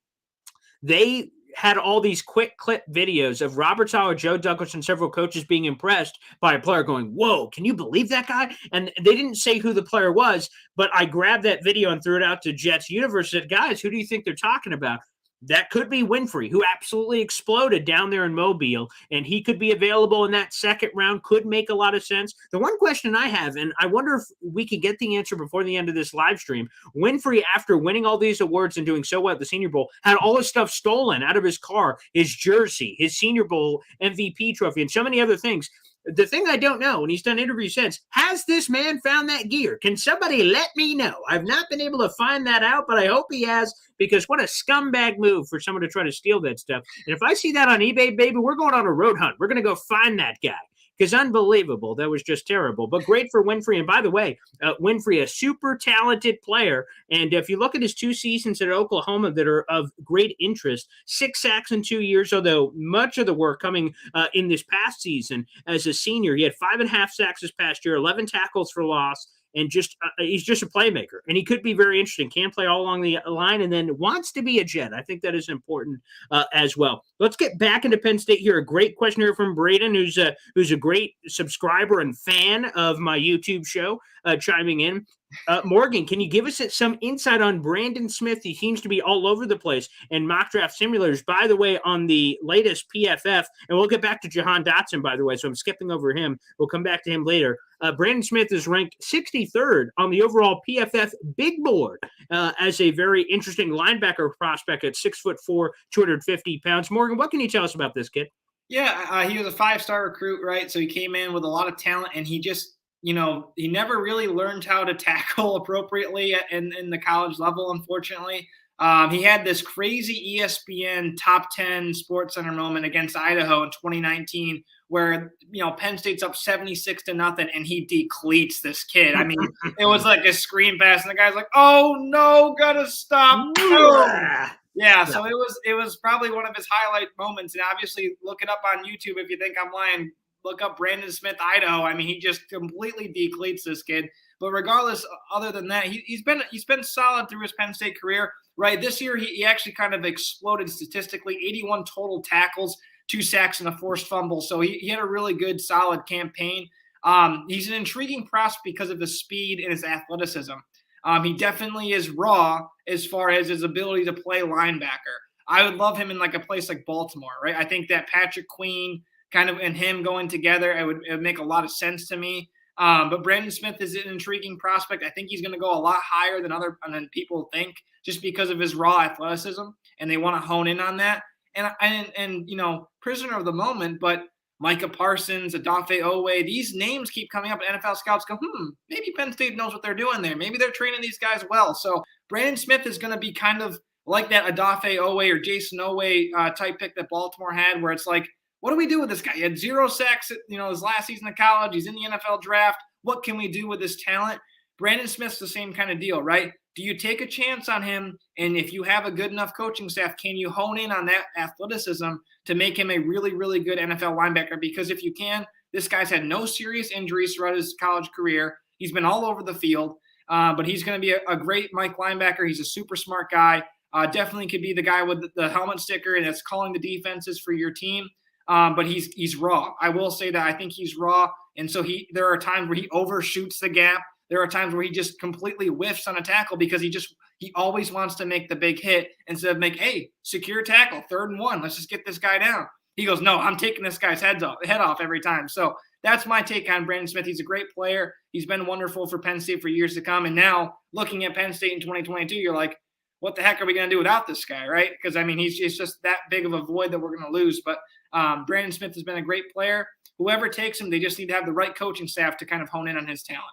they had all these quick clip videos of Robert Saleh, Joe Douglas, and several coaches being impressed by a player going, whoa, can you believe that guy? And they didn't say who the player was, but I grabbed that video and threw it out to Jets Universe and said, guys, who do you think they're talking about? That could be Winfrey, who absolutely exploded down there in Mobile, and he could be available in that second round, could make a lot of sense. The one question I have, and I wonder if we can get the answer before the end of this live stream, Winfrey, after winning all these awards and doing so well at the Senior Bowl, had all his stuff stolen out of his car, his jersey, his Senior Bowl MVP trophy, and so many other things. The thing I don't know, and he's done interviews since, has this man found that gear? Can somebody let me know? I've not been able to find that out, but I hope he has, because what a scumbag move for someone to try to steal that stuff. And if I see that on eBay, baby, we're going on a road hunt. We're going to go find that guy. Because unbelievable. That was just terrible. But great for Winfrey. And by the way, Winfrey, a super talented player. And if you look at his 2 seasons at Oklahoma that are of great interest, 6 sacks in 2 years, although much of the work coming in this past season as a senior. He had 5.5 sacks this past year, 11 tackles for loss. And he's just a playmaker, and he could be very interesting. Can play all along the line, and then wants to be a Jet. I think that is important as well. Let's get back into Penn State here. A great question here from Braden, who's a great subscriber and fan of my YouTube show, chiming in. Morgan, can you give us some insight on Brandon Smith? He seems to be all over the place in mock draft simulators. By the way, on the latest PFF, and we'll get back to Jahan Dotson, by the way, so I'm skipping over him. We'll come back to him later. Brandon Smith is ranked 63rd on the overall PFF big board as a very interesting linebacker prospect at 6'4", 250 pounds. Morgan, what can you tell us about this kid? Yeah, he was a 5-star recruit, right? So he came in with a lot of talent, and he just, he never really learned how to tackle appropriately in the college level, unfortunately. He had this crazy ESPN top 10 SportsCenter moment against Idaho in 2019 where, Penn State's up 76-0 and he decleats this kid. I mean, it was like a screen pass and the guy's like, oh no, gotta stop. Yeah, so it was probably one of his highlight moments. And obviously look it up on YouTube if you think I'm lying. Look up Brandon Smith, Idaho. I mean, he just completely decleats this kid. But regardless, other than that, he's been solid through his Penn State career. Right, this year he actually kind of exploded statistically. 81 total tackles, 2 sacks, and a forced fumble. So he had a really good, solid campaign. He's an intriguing prospect because of his speed and his athleticism. He definitely is raw as far as his ability to play linebacker. I would love him in like a place like Baltimore, right? I think that Patrick Queen kind of and him going together, it would make a lot of sense to me. But Brandon Smith is an intriguing prospect. I think he's going to go a lot higher than people think, just because of his raw athleticism, and they want to hone in on that. And prisoner of the moment, but Micah Parsons, Odafe Owe, these names keep coming up, and NFL scouts go, maybe Penn State knows what they're doing there. Maybe they're training these guys well. So Brandon Smith is going to be kind of like that Odafe Owe or Jason Owe type pick that Baltimore had, where it's like, what do we do with this guy? He had 0 sacks, his last season of college. He's in the NFL draft. What can we do with this talent? Brandon Smith's the same kind of deal, right? Do you take a chance on him? And if you have a good enough coaching staff, can you hone in on that athleticism to make him a really, really good NFL linebacker? Because if you can, this guy's had no serious injuries throughout his college career. He's been all over the field, but he's going to be a great Mike linebacker. He's a super smart guy. Definitely could be the guy with the helmet sticker and that's calling the defenses for your team. But he's raw. I will say that I think he's raw. And so there are times where he overshoots the gap. There are times where he just completely whiffs on a tackle because he always wants to make the big hit instead of secure tackle, 3rd and 1. Let's just get this guy down. He goes, no, I'm taking this guy's head off every time. So that's my take on Brandon Smith. He's a great player. He's been wonderful for Penn State for years to come. And now looking at Penn State in 2022, you're like, what the heck are we going to do without this guy, right? Because, I mean, it's just that big of a void that we're going to lose. But Brandon Smith has been a great player. Whoever takes him, they just need to have the right coaching staff to kind of hone in on his talent.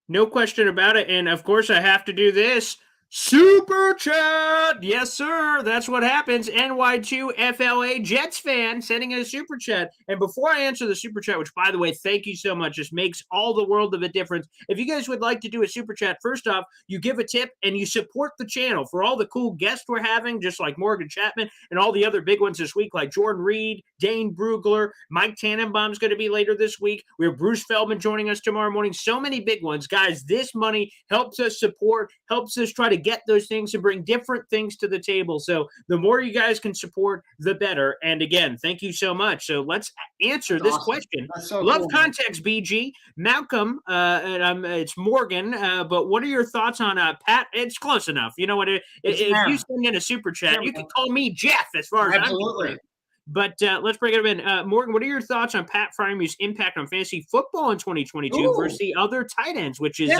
No question about it. And, of course, I have to do this. Super chat. Yes, sir. That's what happens. NY2 FLA Jets fan sending in a super chat. And before I answer the super chat, which, by the way, thank you so much. This makes all the world of a difference. If you guys would like to do a super chat, first off, you give a tip and you support the channel for all the cool guests we're having, just like Morgan Chapman and all the other big ones this week, like Jordan Reed, Dane Brugler, Mike Tannenbaum's going to be later this week. We have Bruce Feldman joining us tomorrow morning. So many big ones. Guys, this money helps us support, helps us try to get those things and bring different things to the table. So the more you guys can support, the better. And again, thank you so much. So let's answer this question. Love cool, context, BG. Malcolm, it's Morgan, but what are your thoughts on Pat? It's close enough. You know what? If you send in a super chat, you can call me Jeff as far as I'm concerned. But let's bring it in. Morgan, what are your thoughts on Pat Freiermuth's impact on fantasy football in 2022 versus the other tight ends, which is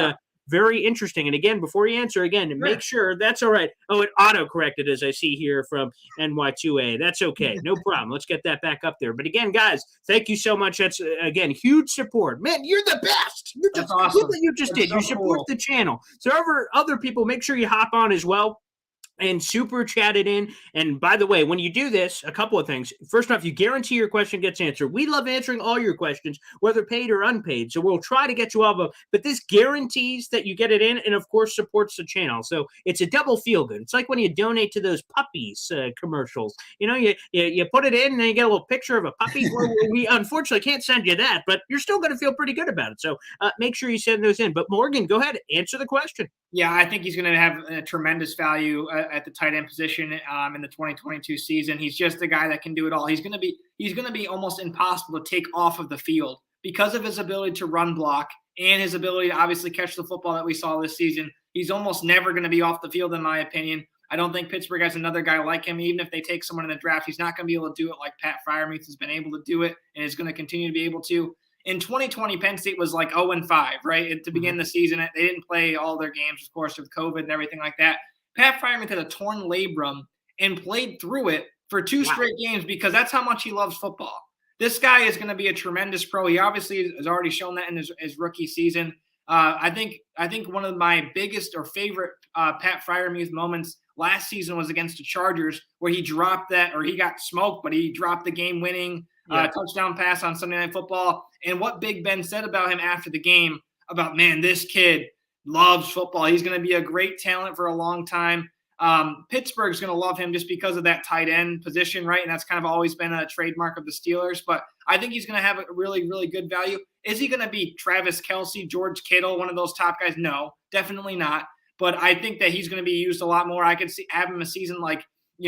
very interesting. And again, before you answer, make sure that's all right. Oh, it auto-corrected, as I see here from NY2A. That's okay. No problem. Let's get that back up there. But again, guys, thank you so much. That's, again, huge support. Man, you're the best. That's awesome. Look what you just did. So you support the channel. So other people, make sure you hop on as well and super chat it in. And by the way, when you do this, a couple of things. First off, you guarantee your question gets answered. We love answering all your questions, whether paid or unpaid. So we'll try to get you all of them. But this guarantees that you get it in and, of course, supports the channel. So it's a double feel good. It's like when you donate to those puppies commercials. You know, you put it in and then you get a little picture of a puppy. Well, we unfortunately can't send you that, but you're still going to feel pretty good about it. So make sure you send those in. But Morgan, go ahead, answer the question. Yeah, I think he's going to have a tremendous value at the tight end position in the 2022 season. He's just the guy that can do it all. He's going to be almost impossible to take off of the field because of his ability to run block and his ability to obviously catch the football that we saw this season. He's almost never going to be off the field, in my opinion. I don't think Pittsburgh has another guy like him. Even if they take someone in the draft, he's not going to be able to do it like Pat Freiermuth has been able to do it and is going to continue to be able to. In 2020, Penn State was like 0-5, right? To begin the season, they didn't play all their games, of course, with COVID and everything like that. Pat Freiermuth had a torn labrum and played through it for 2 straight games because that's how much he loves football. This guy is going to be a tremendous pro. He obviously has already shown that in his rookie season. I think one of my biggest or favorite Pat Freiermuth moments last season was against the Chargers, where he dropped that, or he got smoked, but he dropped the game-winning touchdown pass on Sunday Night Football. And what Big Ben said about him after the game about, man, this kid loves football. He's going to be a great talent for a long time. Pittsburgh's going to love him just because of that tight end position, right? And that's kind of always been a trademark of the Steelers. But I think he's going to have a really, really good value. Is he going to be Travis Kelce, George Kittle, one of those top guys? No, definitely not. But I think that he's going to be used a lot more. I could have him a season like,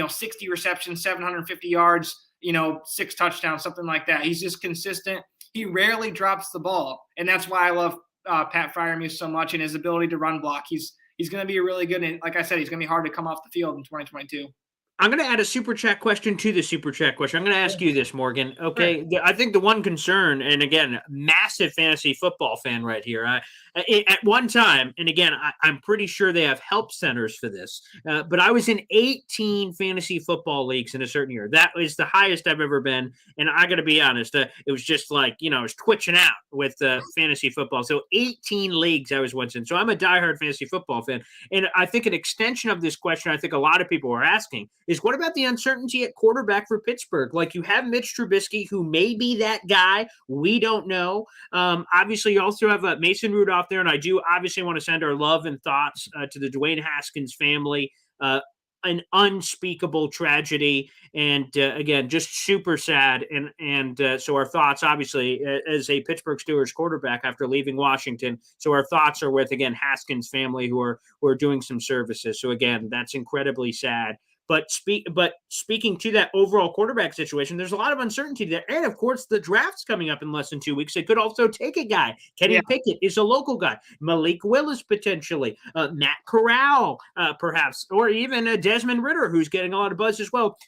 60 receptions, 750 yards, 6 touchdowns, something like that. He's just consistent. He rarely drops the ball. And that's why I love Pat Freiermuth so much and his ability to run block. He's going to be really good. And like I said, he's going to be hard to come off the field in 2022. I'm going to add a super chat question to the super chat question. I'm going to ask you this, Morgan. Okay. I think the one concern, and again, massive fantasy football fan right here. At one time, and again, I'm pretty sure they have help centers for this, but I was in 18 fantasy football leagues in a certain year. That was the highest I've ever been. And I got to be honest, it was just like, I was twitching out with fantasy football. So 18 leagues I was once in. So I'm a diehard fantasy football fan. And I think an extension of this question, I think a lot of people are asking, is what about the uncertainty at quarterback for Pittsburgh? Like, you have Mitch Trubisky, who may be that guy. We don't know. Obviously, you also have Mason Rudolph there, and I do obviously want to send our love and thoughts to the Dwayne Haskins family. An unspeakable tragedy, and again, just super sad. And so our thoughts, obviously, as a Pittsburgh Steelers quarterback after leaving Washington. So our thoughts are with, again, Haskins family who are doing some services. So again, that's incredibly sad. But speaking to that overall quarterback situation, there's a lot of uncertainty there. And, of course, the draft's coming up in less than 2 weeks. They could also take a guy. Kenny Pickett is a local guy. Malik Willis, potentially. Matt Corral, perhaps. Or even Desmond Ridder, who's getting a lot of buzz as well.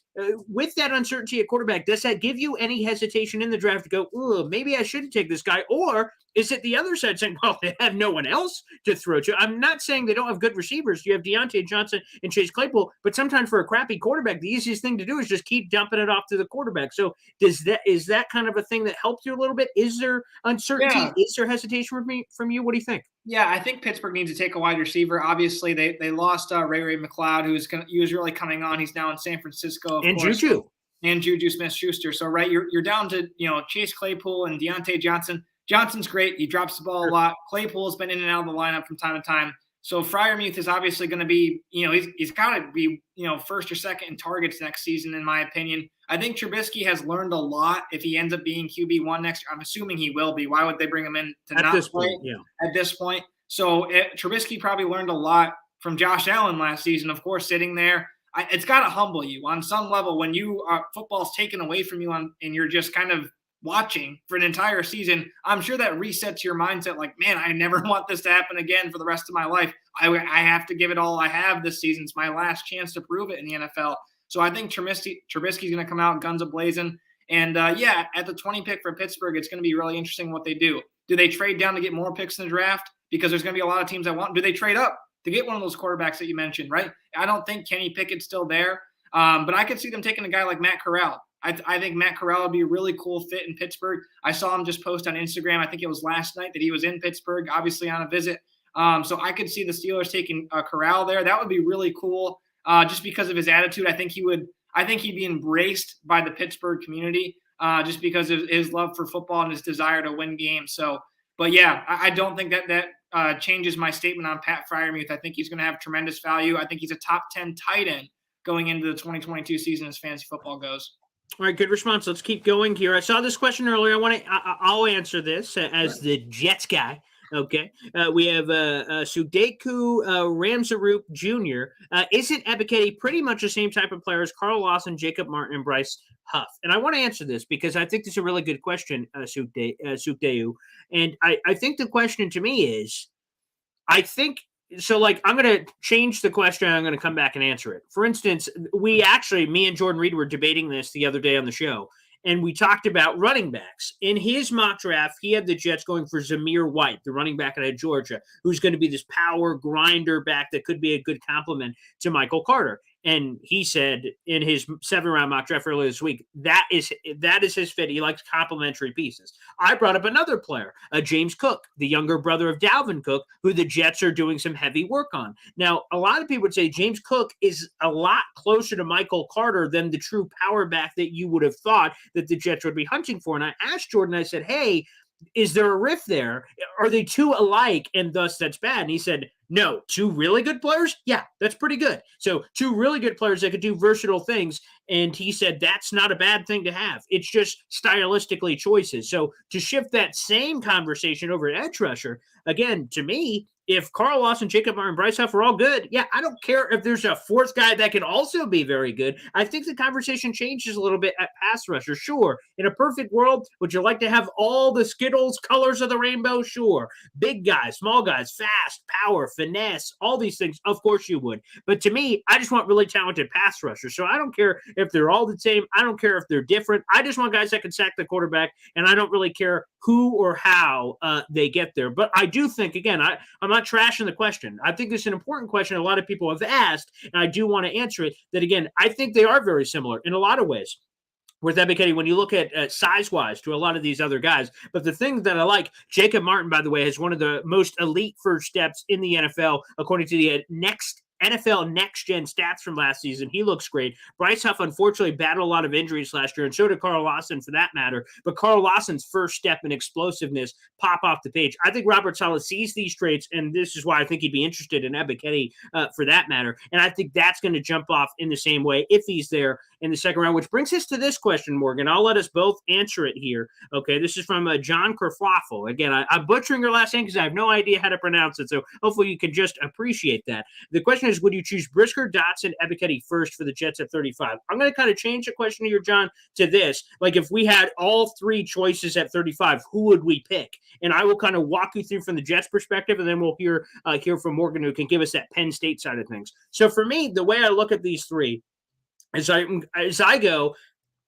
With that uncertainty at quarterback, does that give you any hesitation in the draft to go, maybe I shouldn't take this guy? Or is it the other side saying, well, they have no one else to throw to? I'm not saying they don't have good receivers. You have Deontay Johnson and Chase Claypool, but sometimes for a crappy quarterback, the easiest thing to do is just keep dumping it off to the quarterback. So is that kind of a thing that helps you a little bit? Is there uncertainty? Yeah. Is there hesitation from you? What do you think? Yeah, I think Pittsburgh needs to take a wide receiver. Obviously, they lost Ray McLeod, he was really coming on. He's now in San Francisco, and course. Juju Smith-Schuster. So right, you're down to Chase Claypool and Deontay Johnson. Johnson's great. He drops the ball a lot. Claypool's been in and out of the lineup from time to time. So Freiermuth is obviously going to be, he's got to be, first or second in targets next season, in my opinion. I think Trubisky has learned a lot if he ends up being QB1 next year. I'm assuming he will be. Why would they bring him in to not play at this point? So Trubisky probably learned a lot from Josh Allen last season, of course, sitting there. It's got to humble you on some level when football's taken away from you and you're just kind of watching for an entire season. I'm sure that resets your mindset like, man, I never want this to happen again for the rest of my life. I have to give it all I have this season. It's my last chance to prove it in the NFL. So I think Trubisky's going to come out guns a-blazing. And, at the 20 pick for Pittsburgh, it's going to be really interesting what they do. Do they trade down to get more picks in the draft? Because there's going to be a lot of teams that want. Do they trade up to get one of those quarterbacks that you mentioned, right? I don't think Kenny Pickett's still there, but I could see them taking a guy like Matt Corral. I think Matt Corral would be a really cool fit in Pittsburgh. I saw him just post on Instagram, I think it was last night, that he was in Pittsburgh, obviously on a visit. So I could see the Steelers taking Corral there. That would be really cool just because of his attitude. I think he'd be embraced by the Pittsburgh community just because of his love for football and his desire to win games. So, but yeah, I don't think that changes my statement on Pat Freiermuth. I think he's going to have tremendous value. I think he's a top 10 tight end going into the 2022 season as fantasy football goes. All right, good response. Let's keep going here. I saw this question earlier. I'll answer this as the Jets guy. Okay. We have Sudeku Ramsaroop Jr. Isn't Ebiketie pretty much the same type of player as Carl Lawson, Jacob Martin, and Bryce Huff? And I want to answer this because I think this is a really good question, Sukdeu. And I think the question to me is, so, I'm going to change the question. I'm going to come back and answer it. For instance, me and Jordan Reed were debating this the other day on the show, and we talked about running backs. In his mock draft, he had the Jets going for Zamir White, the running back out of Georgia, who's going to be this power grinder back that could be a good complement to Michael Carter. And he said in his 7-round mock draft earlier this week, that is his fit. He likes complementary pieces. I brought up another player, James Cook, the younger brother of Dalvin Cook, who the Jets are doing some heavy work on. Now, a lot of people would say James Cook is a lot closer to Michael Carter than the true power back that you would have thought that the Jets would be hunting for. And I asked Jordan, I said, hey, is there a rift there? Are they two alike and thus that's bad? And he said, no, two really good players? Yeah, that's pretty good. So two really good players that could do versatile things. And he said that's not a bad thing to have. It's just stylistically choices. So to shift that same conversation over at edge rusher, again, to me, if Carl Lawson, Jacob Martin, Bryce Huff are all good, yeah, I don't care if there's a fourth guy that can also be very good. I think the conversation changes a little bit at pass rusher. Sure, in a perfect world, would you like to have all the Skittles colors of the rainbow? Sure. Big guys, small guys, fast, power, finesse, all these things, of course you would. But to me, I just want really talented pass rushers. So I don't care if they're all the same. I don't care if they're different. I just want guys that can sack the quarterback, and I don't really care who or how they get there. But I do think, again, I'm not trashing the question. I think it's an important question a lot of people have asked, and I do want to answer it, that, again, I think they are very similar in a lot of ways with Ebiketie when you look at size-wise to a lot of these other guys. But the thing that I like, Jacob Martin, by the way, has one of the most elite first steps in the NFL, according to the NFL next-gen stats from last season. He looks great. Bryce Huff, unfortunately, battled a lot of injuries last year, and so did Carl Lawson for that matter. But Carl Lawson's first step and explosiveness pop off the page. I think Robert Saleh sees these traits, and this is why I think he'd be interested in Ebiketie for that matter. And I think that's going to jump off in the same way if he's there in the second round, which brings us to this question, Morgan. I'll let us both answer it here. Okay, this is from John Kerfloffel. Again, I'm butchering your last name because I have no idea how to pronounce it, so hopefully you can just appreciate that. The question is, would you choose Brisker, Dotson, Ebiketie first for the Jets at 35? I'm going to kind of change the question here, John, to this. Like, if we had all three choices at 35, who would we pick? And I will kind of walk you through from the Jets perspective, and then we'll hear from Morgan, who can give us that Penn State side of things. So for me, the way I look at these three, as I go,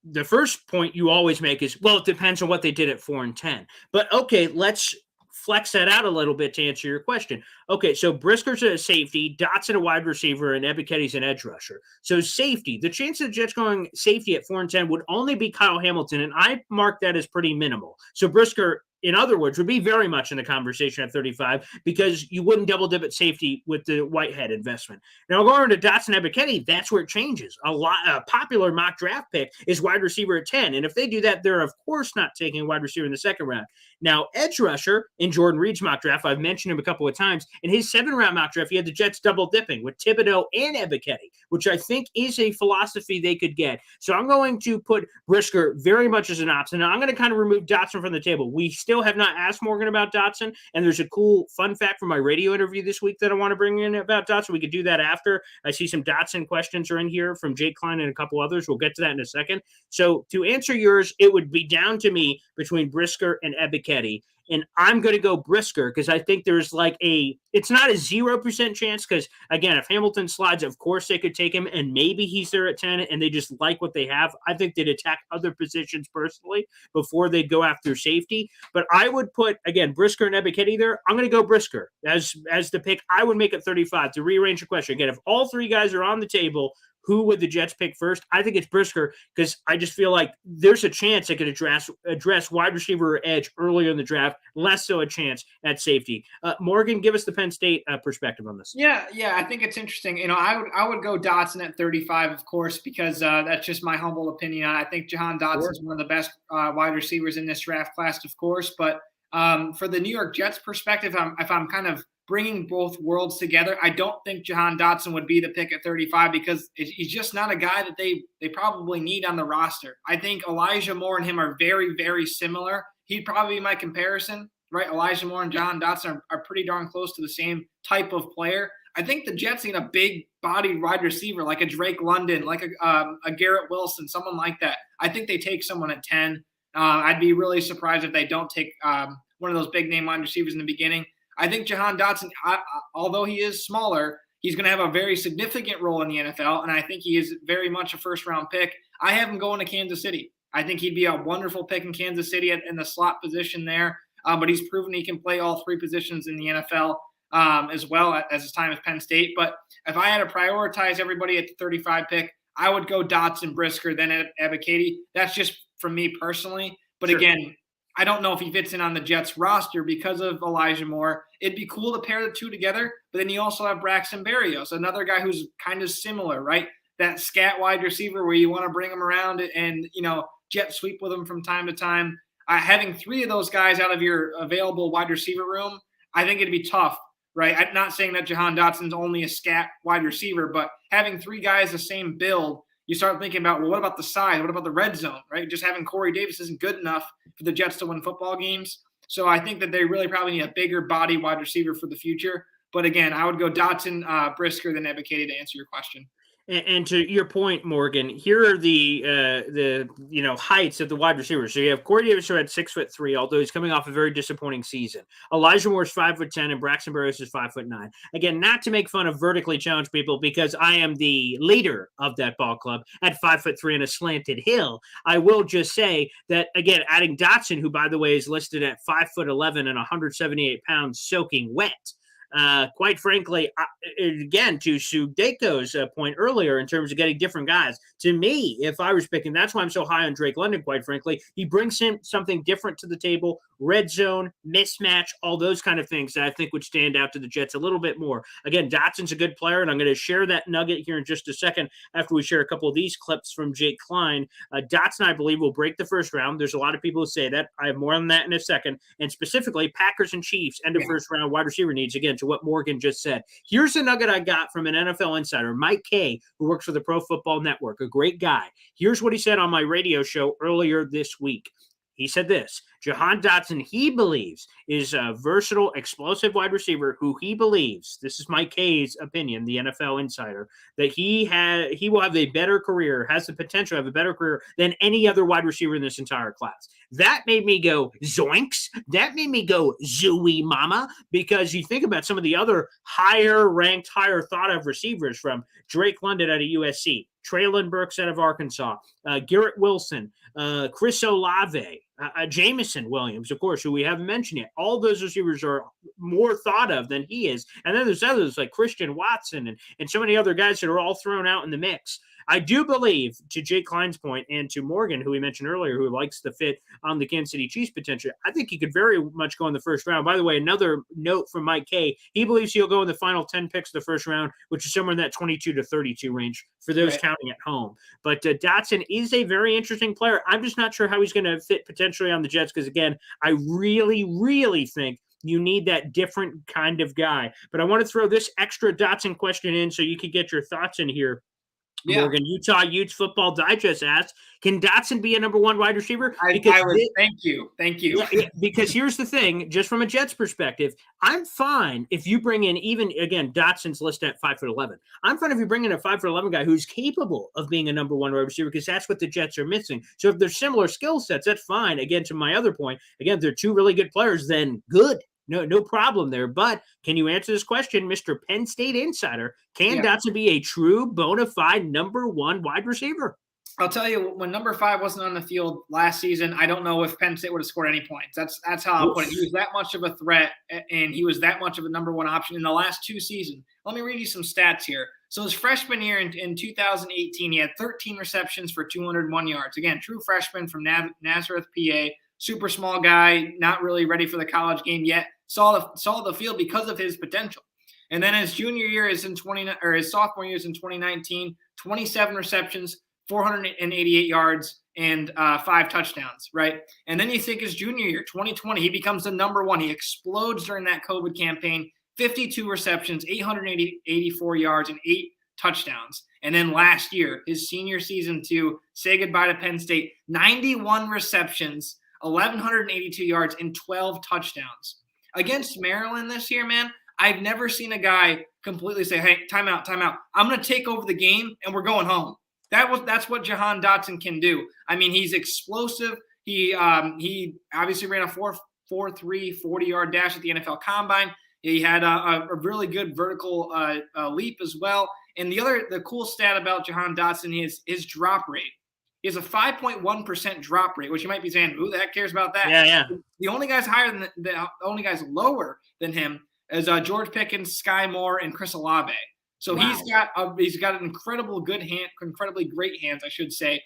the first point you always make is, well, it depends on what they did at 4 and 10. But okay, let's flex that out a little bit to answer your question. Okay, so Brisker's a safety, Dotson a wide receiver, and Ebiketie's an edge rusher. So safety, the chance of the Jets going safety at 4 and 10 would only be Kyle Hamilton, and I mark that as pretty minimal. So Brisker, in other words, would be very much in the conversation at 35 because you wouldn't double dip at safety with the Whitehead investment. Now, going to Dotson Ebiketie, that's where it changes. A popular mock draft pick is wide receiver at 10. And if they do that, they're, of course, not taking a wide receiver in the second round. Now, edge rusher in Jordan Reed's mock draft, I've mentioned him a couple of times. In his 7-round mock draft, he had the Jets double dipping with Thibodeau and Ebiketie, which I think is a philosophy they could get. So I'm going to put Brisker very much as an option. Now, I'm going to kind of remove Dotson from the table. We still have not asked Morgan about Dotson, and there's a cool fun fact from my radio interview this week that I want to bring in about Dotson. We could do that after. I see some Dotson questions are in here from Jake Klein and a couple others. We'll get to that in a second. So to answer yours, it would be down to me between Brisker and Ebiketie. And I'm going to go Brisker because I think there's it's not a 0% chance because, again, if Hamilton slides, of course they could take him and maybe he's there at 10 and they just like what they have. I think they'd attack other positions personally before they'd go after safety. But I would put, again, Brisker and Ebiketie there. I'm going to go Brisker as the pick. I would make it 35 to rearrange the question. Again, if all three guys are on the table, who would the Jets pick first? I think it's Brisker because I just feel like there's a chance they could address wide receiver or edge earlier in the draft, less so a chance at safety. Morgan, give us the Penn State perspective on this. Yeah, I think it's interesting. I would go Dotson at 35, of course, because that's just my humble opinion. I think Jahan Dotson is one of the best wide receivers in this draft class, of course. But for the New York Jets perspective, if I'm kind of bringing both worlds together, I don't think Jahan Dotson would be the pick at 35 because he's just not a guy that they probably need on the roster. I think Elijah Moore and him are very, very similar. He'd probably be my comparison, right? Elijah Moore and Jahan Dotson are pretty darn close to the same type of player. I think the Jets need a big body wide receiver like a Drake London, like a Garrett Wilson, someone like that. I think they take someone at 10. I'd be really surprised if they don't take one of those big name wide receivers in the beginning. I think Jahan Dotson, although he is smaller, he's going to have a very significant role in the NFL, and I think he is very much a first-round pick. I have him going to Kansas City. I think he'd be a wonderful pick in Kansas City in the slot position there, but he's proven he can play all three positions in the NFL. as well as his time at Penn State. But if I had to prioritize everybody at the 35 pick, I would go Dotson, Brisker, then Ebiketie. That's just from me personally. But Sure. again, I don't know if he fits in on the Jets roster because of Elijah Moore. It'd be cool to pair the two together, but then you also have Braxton Berrios, another guy who's kind of similar, right? That scat wide receiver where you want to bring him around and, jet sweep with him from time to time. Having three of those guys out of your available wide receiver room, I think it'd be tough, right? I'm not saying that Jahan Dotson's only a scat wide receiver, but having three guys the same build, you start thinking about, well, what about the size? What about the red zone, right? Just having Corey Davis isn't good enough for the Jets to win football games. So I think that they really probably need a bigger body wide receiver for the future. But again, I would go Dotson, Brisker, then Ebiketie to answer your question. And to your point, Morgan, here are the heights of the wide receivers. So you have Corey Davis, who at 6'3", although he's coming off a very disappointing season. Elijah Moore's 5'10", and Braxton Berrios is 5'9". Again, not to make fun of vertically challenged people, because I am the leader of that ball club at 5'3" and a slanted hill. I will just say that, again, adding Dotson, who by the way is listed at 5'11" and 178 pounds, soaking wet. Quite frankly, again, to Sudeiko's point earlier in terms of getting different guys, to me, if I was picking, that's why I'm so high on Drake London, quite frankly. He brings him something different to the table, red zone, mismatch, all those kind of things that I think would stand out to the Jets a little bit more. Again, Dotson's a good player, and I'm going to share that nugget here in just a second after we share a couple of these clips from Jake Klein. Dotson, I believe, will break the first round. There's a lot of people who say that. I have more on that in a second. And specifically, Packers and Chiefs, end of first round wide receiver needs, again, to what Morgan just said. Here's a nugget I got from an NFL insider, Mike Kay, who works for the Pro Football Network, a great guy. Here's what he said on my radio show earlier this week. He said this: Jahan Dotson, he believes, is a versatile, explosive wide receiver who he believes, this is Mike Kay's opinion, the NFL insider, that he will have a better career, has the potential to have a better career than any other wide receiver in this entire class. That made me go zoinks. That made me go zooey mama, because you think about some of the other higher ranked, higher thought of receivers, from Drake London out of USC, Traylon Burks out of Arkansas, Garrett Wilson, Chris Olave, Jameson Williams, of course, who we haven't mentioned yet. All those receivers are more thought of than he is. And then there's others like Christian Watson and so many other guys that are all thrown out in the mix. I do believe, to Jake Klein's point and to Morgan, who we mentioned earlier, who likes the fit on the Kansas City Chiefs potential, I think he could very much go in the first round. By the way, another note from Mike Kay, he believes he'll go in the final 10 picks of the first round, which is somewhere in that 22 to 32 range for those counting at home. But Dotson is a very interesting player. I'm just not sure how he's going to fit potentially on the Jets, because, again, I really, really think you need that different kind of guy. But I want to throw this extra Dotson question in so you could get your thoughts in here. Yeah. Morgan, Utah Utes Football Digest asks, can Dotson be a number one wide receiver? Thank you. Yeah, because here's the thing, just from a Jets perspective, I'm fine if you bring in, even, again, Dotson's listed at 5'11". I'm fine if you bring in a 5'11" guy who's capable of being a number one wide receiver, because that's what the Jets are missing. So if there's similar skill sets, that's fine. Again, to my other point, again, they're two really good players, then good. No problem there. But can you answer this question, Mr. Penn State insider? Can Dotson be a true, bona fide number one wide receiver? I'll tell you, when number 5 wasn't on the field last season, I don't know if Penn State would have scored any points. That's how I'll put it. He was that much of a threat, and he was that much of a number one option in the last 2 seasons. Let me read you some stats here. So his freshman year in 2018, he had 13 receptions for 201 yards. Again, true freshman from Nazareth, PA. Super small guy, not really ready for the college game yet. Saw the field because of his potential. And then his junior year is his sophomore year is in 2019, 27 receptions, 488 yards, and 5 touchdowns, right? And then you think his junior year, 2020, he becomes the number one. He explodes during that COVID campaign, 52 receptions, 884 yards, and 8 touchdowns. And then last year, his senior season to say goodbye to Penn State, 91 receptions, 1,182 yards, and 12 touchdowns. Against Maryland this year, man, I've never seen a guy completely say, hey, timeout. I'm going to take over the game, and we're going home. That's what Jahan Dotson can do. I mean, he's explosive. He obviously ran a 4.43 40-yard dash at the NFL Combine. He had a really good vertical leap as well. And the cool stat about Jahan Dotson is his drop rate. He has a 5.1% drop rate, which you might be saying, who the heck cares about that? Yeah. The only guys lower than him is George Pickens, Sky Moore, and Chris Olave. So Wow. he's got an incredibly great hands, I should say.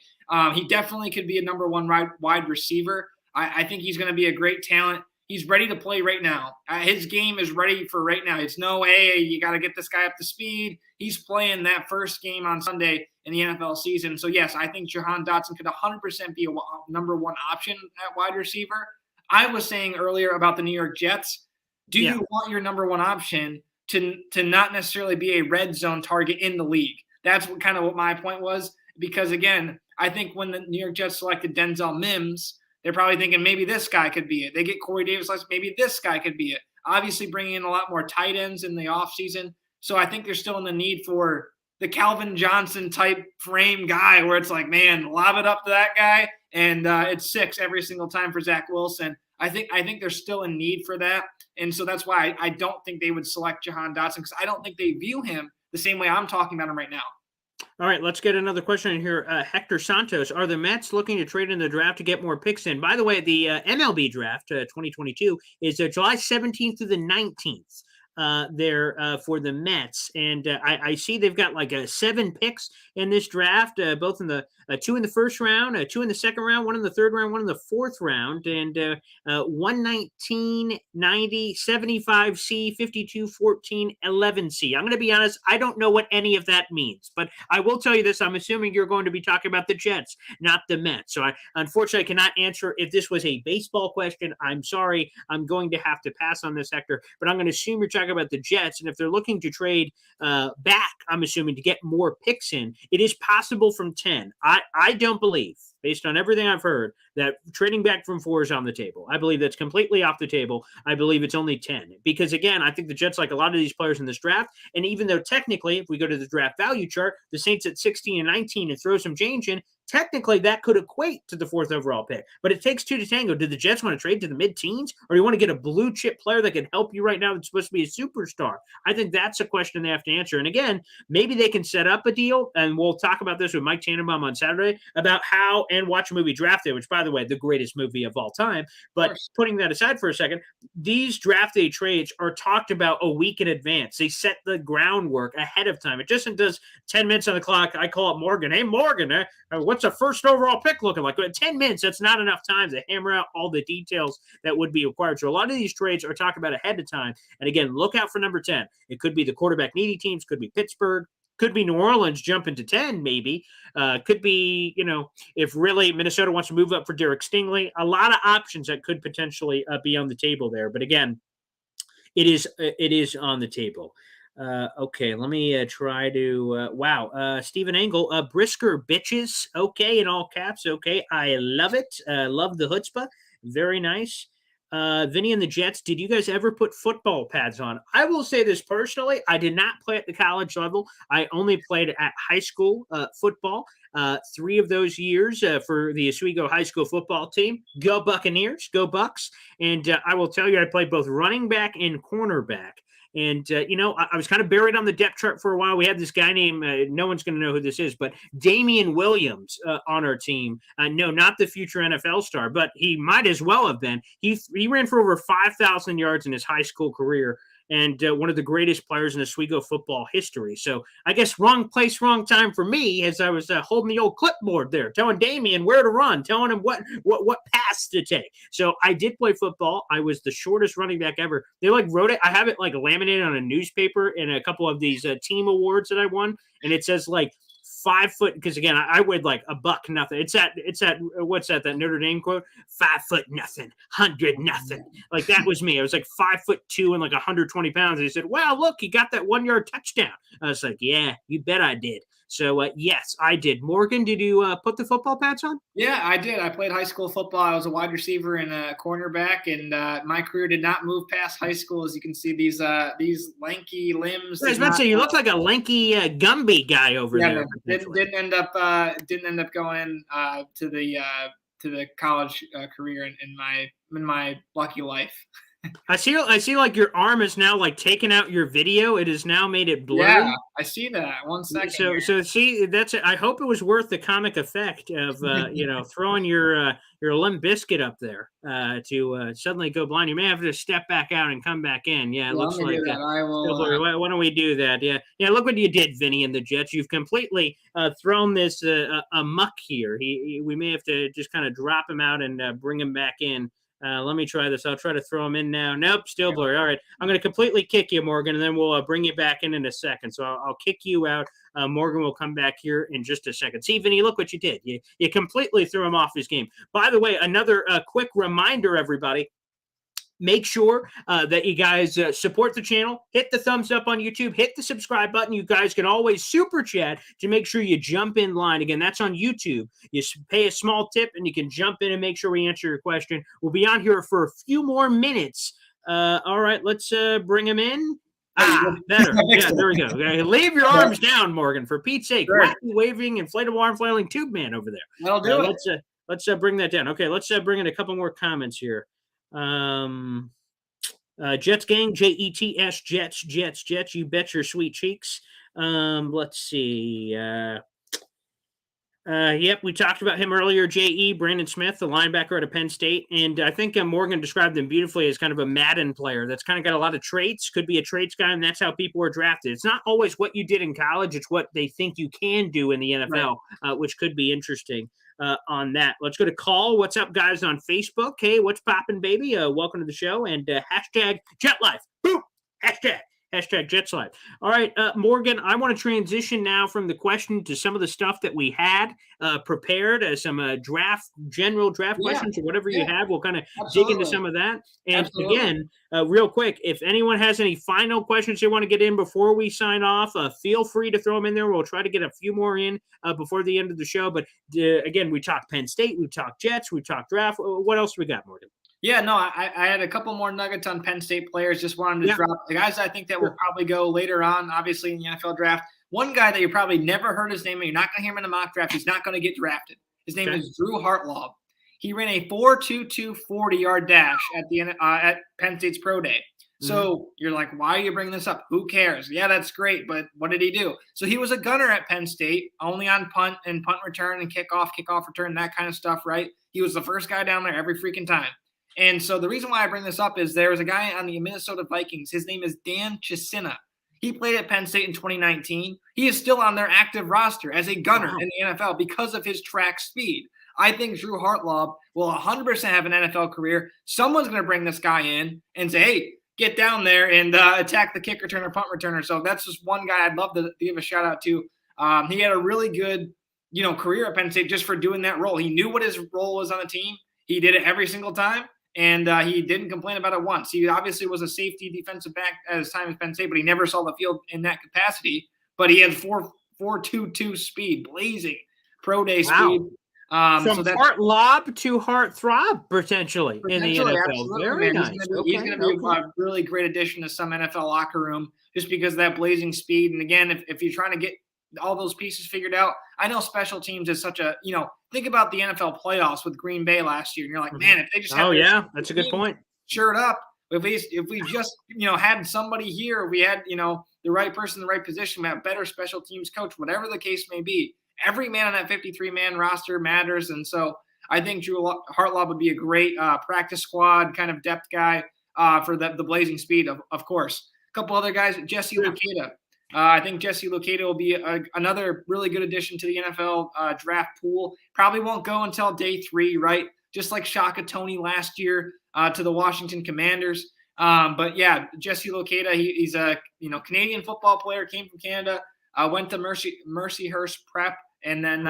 He definitely could be a number one wide receiver. I think he's going to be a great talent. He's ready to play right now. His game is ready for right now. It's no way you got to get this guy up to speed. He's playing that first game on Sunday in the NFL season. So, yes, I think Jahan Dotson could 100% be a number one option at wide receiver. I was saying earlier about the New York Jets. Do you want your number one option to not necessarily be a red zone target in the league? That's what my point was. Because, again, I think when the New York Jets selected Denzel Mims, they're probably thinking maybe this guy could be it. They get Corey Davis, maybe this guy could be it. Obviously bringing in a lot more tight ends in the offseason. So I think they're still in the need for the Calvin Johnson type frame guy where it's like, man, lob it up to that guy. And it's 6 every single time for Zach Wilson. I think they're still in need for that. And so that's why I don't think they would select Jahan Dotson, because I don't think they view him the same way I'm talking about him right now. All right, let's get another question in here. Hector Santos, are the Mets looking to trade in the draft to get more picks in? By the way, the MLB draft 2022 is July 17th through the 19th. There for the Mets, and I see they've got like 7 picks in this draft, both in the 2 in the first round, 2 in the second round, 1 in the third round, 1 in the fourth round, and 119, 90, 75C, 52, 14, 11C. I'm going to be honest, I don't know what any of that means, but I will tell you this: I'm assuming you're going to be talking about the Jets, not the Mets. So I unfortunately cannot answer if this was a baseball question. I'm sorry, I'm going to have to pass on this, Hector, but I'm going to assume you're talking about the Jets, and if they're looking to trade back, I'm assuming to get more picks in, it is possible from 10. I don't believe, based on everything I've heard, that trading back from 4 is on the table. I believe that's completely off the table. I believe it's only 10 because, again, I think the Jets like a lot of these players in this draft, and even though technically, if we go to the draft value chart, the Saints at 16 and 19 and throw some change in, technically that could equate to the 4th overall pick, but it takes 2 to tango. Do the Jets want to trade to the mid-teens, or do you want to get a blue chip player that can help you right now that's supposed to be a superstar? I think that's a question they have to answer. And again, maybe they can set up a deal, and we'll talk about this with Mike Tannenbaum on Saturday about how, and watch a movie Draft Day, which, by the way, the greatest movie of all time. But putting that aside for a second, these draft day trades are talked about a week in advance. They set the groundwork ahead of time. It just does 10 minutes on the clock. I call up Morgan. Hey, Morgan, what's a first overall pick looking like? 10 minutes, that's not enough time to hammer out all the details that would be required. So a lot of these trades are talked about ahead of time. And again, look out for number 10. It could be the quarterback needy teams, could be Pittsburgh, could be New Orleans jumping to 10, maybe. Could be, if really Minnesota wants to move up for Derek Stingley. A lot of options that could potentially be on the table there. But again, it is on the table. Okay, let me try to Stephen Engel, Brisker bitches. Okay, in all caps. Okay, I love it. Love the chutzpah. Very nice. Vinny and the Jets, did you guys ever put football pads on? I will say this personally. I did not play at the college level. I only played at high school football. 3 of those years for the Oswego High School football team. Go Buccaneers, go Bucks. And I will tell you, I played both running back and cornerback. And, I was kind of buried on the depth chart for a while. We had this guy named, no one's going to know who this is, but Damian Williams on our team. No, not the future NFL star, but he might as well have been. He ran for over 5,000 yards in his high school career, and one of the greatest players in Oswego football history. So I guess wrong place, wrong time for me, as I was holding the old clipboard there, telling Damian where to run, telling him what pass to take. So I did play football. I was the shortest running back ever. They wrote it. I have it laminated on a newspaper in a couple of these team awards that I won, and it says 5 foot, because again, I weighed a buck nothing. It's that what's that Notre Dame quote? 5 foot nothing, 100 nothing. That was me. I was 5'2" and 120 pounds. And he said, "Wow, look, he got that 1 yard touchdown." I was like, "Yeah, you bet I did." So yes, I did. Morgan, did you put the football pads on? Yeah, I did. I played high school football. I was a wide receiver and a cornerback, and my career did not move past high school. As you can see, these lanky limbs. I was about to say, you look like a lanky Gumby guy over there. Didn't end up going to the college career in my lucky life. I see like your arm is now like taking out your video. It has now made it blurry. Yeah, I see that. 1 second. So see, that's it. I hope it was worth the comic effect of throwing your Limp Biscuit up there to suddenly go blind. You may have to step back out and come back in. Yeah, it looks like I will. why don't we do that? Yeah. Look what you did, Vinny and the Jets. You've completely thrown this amuck here. We may have to just kind of drop him out and bring him back in. Let me try this. I'll try to throw him in now. Nope, still blurry. All right, I'm going to completely kick you, Morgan, and then we'll bring you back in a second. So I'll kick you out. Morgan will come back here in just a second. See, Vinny, look what you did. You completely threw him off his game. By the way, another quick reminder, everybody. Make sure that you guys support the channel. Hit the thumbs up on YouTube. Hit the subscribe button. You guys can always super chat to make sure you jump in line. Again, that's on YouTube. You pay a small tip, and you can jump in and make sure we answer your question. We'll be on here for a few more minutes. All right, let's bring him in. Better. Yeah, there we go. Okay, leave your arms down, Morgan, for Pete's sake. Sure. Wacky waving, inflatable arm flailing tube man over there. That'll do it. Let's bring that down. Okay, let's bring in a couple more comments here. Jets gang, Jets, Jets, you bet your sweet cheeks. Let's see. Yep, we talked about him earlier. J.E. Brandon Smith, the linebacker out of Penn State, and I think Morgan described him beautifully as kind of a Madden player that's kind of got a lot of traits. Could be a traits guy, and that's how people are drafted. It's not always what you did in college; it's what they think you can do in the NFL, right. Which could be interesting. On that, let's go to Call. What's up, guys, on Facebook? Hey, what's poppin', baby? Welcome to the show, and hashtag Jet Life. Boom! Hashtag Jets Life. All right, Morgan, I want to transition now from the question to some of the stuff that we had prepared, some general draft questions or whatever you have. We'll kind of dig into some of that. And again, real quick, if anyone has any final questions they want to get in before we sign off, feel free to throw them in there. We'll try to get a few more in before the end of the show. But again, we talked Penn State, we talked Jets, we talked draft. What else we got, Morgan? Yeah, no, I had a couple more nuggets on Penn State players. Just wanted to drop the guys I think that will probably go later on, obviously, in the NFL draft. One guy that you probably never heard his name, and you're not going to hear him in a mock draft. He's not going to get drafted. His name is Drew Hartlaub. He ran a 4.22 40-yard dash at Penn State's pro day. So you're like, why are you bringing this up? Who cares? Yeah, that's great, but what did he do? So he was a gunner at Penn State, only on punt return and kickoff return, that kind of stuff, right? He was the first guy down there every freaking time. And so the reason why I bring this up is there was a guy on the Minnesota Vikings. His name is Dan Chisena. He played at Penn State in 2019. He is still on their active roster as a gunner in the NFL because of his track speed. I think Drew Hartlaub will 100% have an NFL career. Someone's going to bring this guy in and say, hey, get down there and attack the kick returner, punt returner. So that's just one guy I'd love to give a shout out to. He had a really good, career at Penn State just for doing that role. He knew what his role was on the team. He did it every single time. And he didn't complain about it once. He obviously was a safety defensive back at his time at Penn State, but he never saw the field in that capacity. But he had 4.22 speed, blazing pro day speed. From heart lob to heart throb, potentially in the NFL. Absolutely, Very man. nice. He's going to be a really great addition to some NFL locker room just because of that blazing speed. And again, if you're trying to get all those pieces figured out, I know special teams is such a, think about the NFL playoffs with Green Bay last year. And you're like, man, if they just had that's a good point. Shirt up. If we just, had somebody here, we had, the right person in the right position, we have better special teams coach, whatever the case may be. Every man on that 53-man roster matters. And so I think Drew Hartlaub would be a great practice squad kind of depth guy for the blazing speed, of course. A couple other guys, Jesse Luketa. I think Jesse Luketa will be another really good addition to the NFL draft pool. Probably won't go until day 3, right? Just like Shaka Toney last year to the Washington Commanders. But yeah, Jesse Luketa, he's a Canadian football player, came from Canada, went to Mercyhurst Prep, and then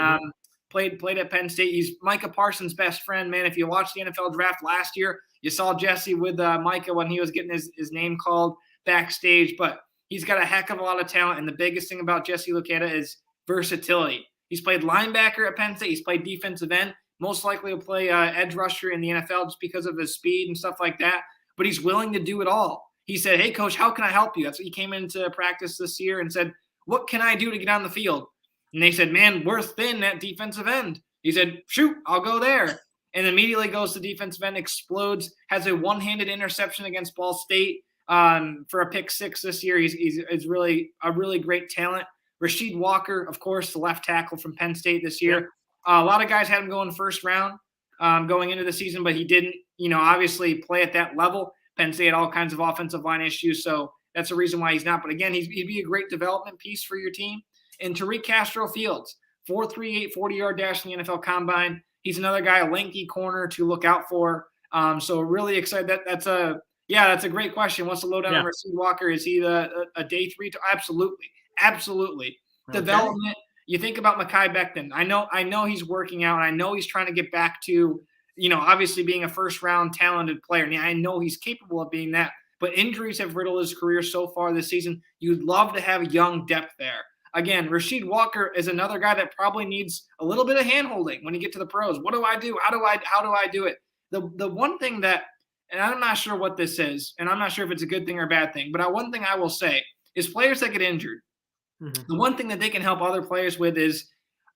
played at Penn State. He's Micah Parsons' best friend, man. If you watched the NFL draft last year, you saw Jesse with Micah when he was getting his name called backstage, but he's got a heck of a lot of talent, and the biggest thing about Jesse Luketa is versatility. He's played linebacker at Penn State. He's played defensive end. Most likely will play edge rusher in the NFL just because of his speed and stuff like that, but he's willing to do it all. He said, hey, coach, how can I help you? That's what he came into practice this year and said, what can I do to get on the field? And they said, man, we're thin at defensive end. He said, shoot, I'll go there. and immediately goes to defensive end, explodes, has a one-handed interception against Ball State for a pick 6 this year. He's really a really great talent. Rasheed Walker, of course, the left tackle from Penn State this year. Yep. A lot of guys had him go in the first round going into the season, but he didn't, obviously play at that level. Penn State had all kinds of offensive line issues, so that's a reason why he's not. But again, he'd be a great development piece for your team. And Tariq Castro-Fields, 4.38 40-yard dash in the NFL Combine. He's another guy, a lanky corner to look out for. So really excited. That's a great question. What's the lowdown on Rasheed Walker? Is he a day 3? Absolutely. Okay. Development. You think about Mekhi Becton. I know he's working out, and I know he's trying to get back to, obviously being a first-round talented player. And I know he's capable of being that. But injuries have riddled his career so far this season. You'd love to have young depth there. Again, Rasheed Walker is another guy that probably needs a little bit of hand-holding when you get to the pros. What do I do? How do I do it? The one thing that, and I'm not sure what this is, and I'm not sure if it's a good thing or a bad thing, but one thing I will say is players that get injured, the one thing that they can help other players with is,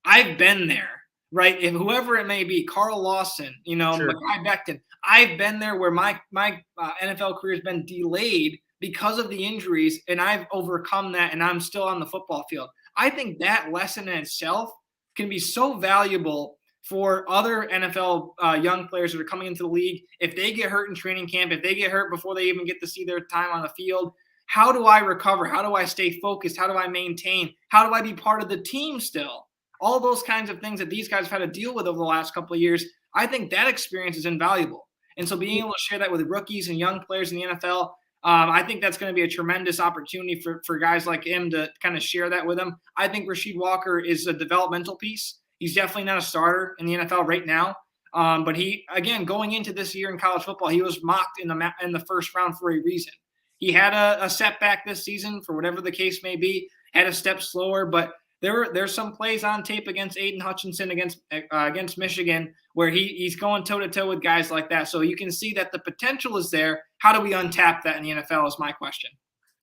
I've been there, right? If whoever it may be, Carl Lawson, sure. Mekhi Becton, I've been there where my NFL career has been delayed because of the injuries, and I've overcome that, and I'm still on the football field. I think that lesson in itself can be so valuable for other NFL young players that are coming into the league. If they get hurt in training camp, if they get hurt before they even get to see their time on the field, how do I recover? How do I stay focused? How do I maintain? How do I be part of the team still? All those kinds of things that these guys have had to deal with over the last couple of years, I think that experience is invaluable. And so being able to share that with rookies and young players in the NFL, I think that's going to be a tremendous opportunity for guys like him to kind of share that with them. I think Rasheed Walker is a developmental piece. He's definitely not a starter in the NFL right now. But he, again, going into this year in college football, he was mocked in the first round for a reason. He had a setback this season for whatever the case may be, had a step slower, but there's some plays on tape against Aiden Hutchinson against Michigan where he's going toe-to-toe with guys like that. So you can see that the potential is there. How do we untap that in the NFL is my question.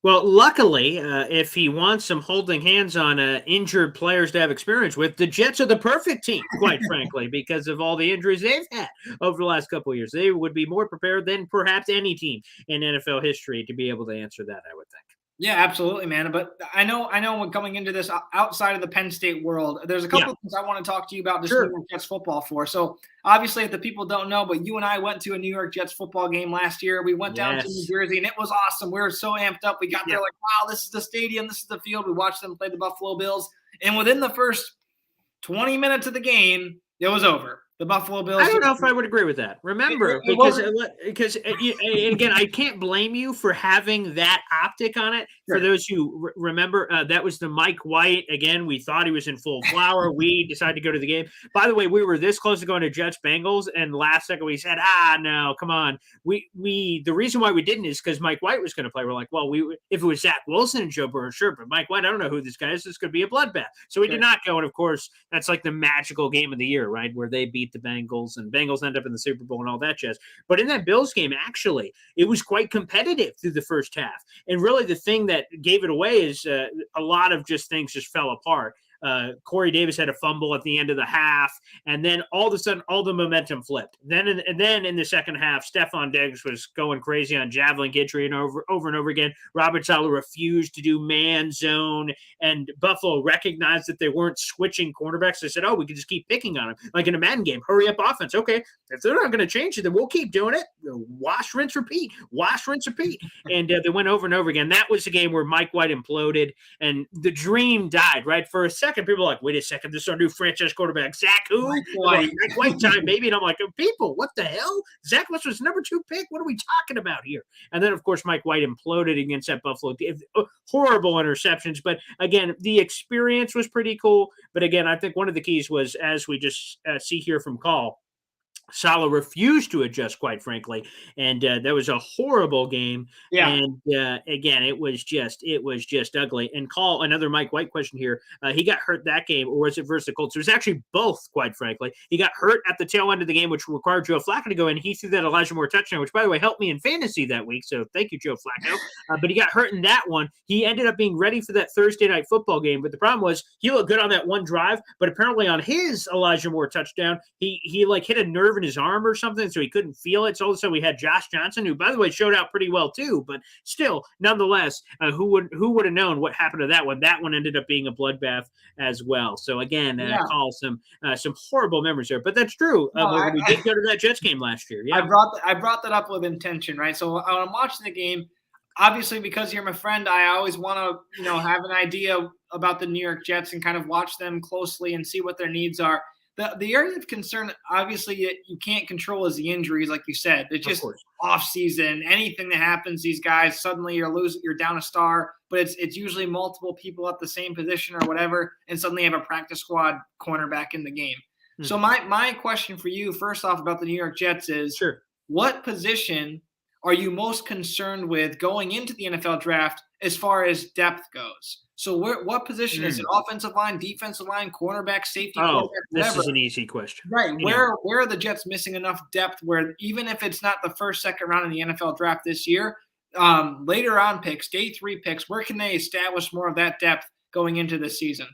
Well, luckily, if he wants some holding hands on injured players to have experience with, the Jets are the perfect team, quite frankly, because of all the injuries they've had over the last couple of years. They would be more prepared than perhaps any team in NFL history to be able to answer that, I would think. Yeah, absolutely, man. But I know when coming into this outside of the Penn State world, there's a couple of things I want to talk to you about this New York Jets football for. So obviously, if the people don't know, but you and I went to a New York Jets football game last year. We went down to New Jersey, and it was awesome. We were so amped up. We got there like, wow, this is the stadium. This is the field. We watched them play the Buffalo Bills. And within the first 20 minutes of the game, it was over. The Buffalo Bills. I don't know if I would agree with that. Remember, because again, I can't blame you for having that optic on it. Sure. For those who remember, that was the Mike White. Again, we thought he was in full flower. We decided to go to the game. By the way, we were this close to going to Jets Bengals, and last second we said, no, come on. The reason why we didn't is because Mike White was going to play. We're like, well, if it was Zach Wilson and Joe Burrow, sure, but Mike White, I don't know who this guy is. This could be a bloodbath. So we did not go, and of course, that's like the magical game of the year, right, where they beat the Bengals, and Bengals end up in the Super Bowl and all that jazz. But in that Bills game, actually, it was quite competitive through the first half. And really the thing that gave it away is a lot of just things just fell apart. Corey Davis had a fumble at the end of the half, and then all of a sudden, all the momentum flipped. Then in the second half, Stephon Diggs was going crazy on Javelin Guidry and over and over again. Robert Saleh refused to do man zone, and Buffalo recognized that they weren't switching cornerbacks. They said, we can just keep picking on them. Like in a Madden game, hurry up offense. Okay, if they're not going to change it, then we'll keep doing it. Wash, rinse, repeat. Wash, rinse, repeat. And they went over and over again. That was the game where Mike White imploded, and the dream died, right? For a second, people are like, wait a second, this is our new franchise quarterback. Zach who? Mike White time, baby. And I'm like, people, what the hell? Zach was number 2 pick? What are we talking about here? And then, of course, Mike White imploded against that Buffalo team. Horrible interceptions. But, again, the experience was pretty cool. But, again, I think one of the keys was, as we just see here from Call, Saleh refused to adjust, quite frankly, and that was a horrible game. Yeah. And again, it was just ugly. And Call, another Mike White question here. He got hurt that game, or was it versus the Colts? It was actually both, quite frankly. He got hurt at the tail end of the game, which required Joe Flacco to go in. He threw that Elijah Moore touchdown, which, by the way, helped me in fantasy that week. So thank you, Joe Flacco. But he got hurt in that one. He ended up being ready for that Thursday night football game. But the problem was he looked good on that one drive, but apparently on his Elijah Moore touchdown, he like hit a nerve nerve in his arm or something, so he couldn't feel it. So also we had Josh Johnson, who, by the way, showed out pretty well too, but still, nonetheless, who would have known what happened to that one? That one ended up being a bloodbath as well. So again, call some horrible memories there, but that's true. We did go to that Jets game last year. Yeah, I brought that up with intention, right? So when I'm watching the game, obviously because you're my friend, I always want to have an idea about the New York Jets and kind of watch them closely and see what their needs are. The area of concern, obviously, you can't control is the injuries, like you said. It's just off season. Anything that happens, these guys suddenly you're down a star, but it's usually multiple people at the same position or whatever, and suddenly you have a practice squad cornerback in the game. Mm-hmm. So my question for you, first off, about the New York Jets is, what position are you most concerned with going into the NFL draft as far as depth goes? So what position is it? Offensive line, defensive line, cornerback, safety? Oh, this is an easy question. Right. Where are the Jets missing enough depth where even if it's not the first, second round in the NFL draft this year, later on picks, day 3 picks, where can they establish more of that depth going into the season?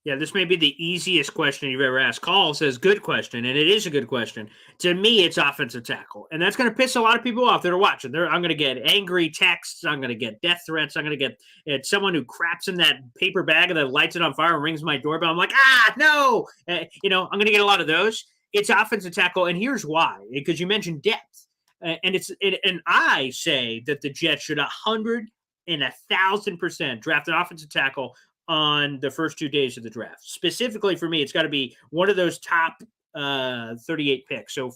Yeah, this may be the easiest question you've ever asked. Call says, good question, and it is a good question. To me, it's offensive tackle, and that's going to piss a lot of people off that are watching. I'm going to get angry texts. I'm going to get death threats. I'm going to get someone who craps in that paper bag and then lights it on fire and rings my doorbell. I'm like, no! I'm going to get a lot of those. It's offensive tackle, and here's why. Because you mentioned depth, and I say that the Jets should 100 and 1,000% draft an offensive tackle on the first 2 days of the draft. Specifically for me, it's got to be one of those top 38 picks. So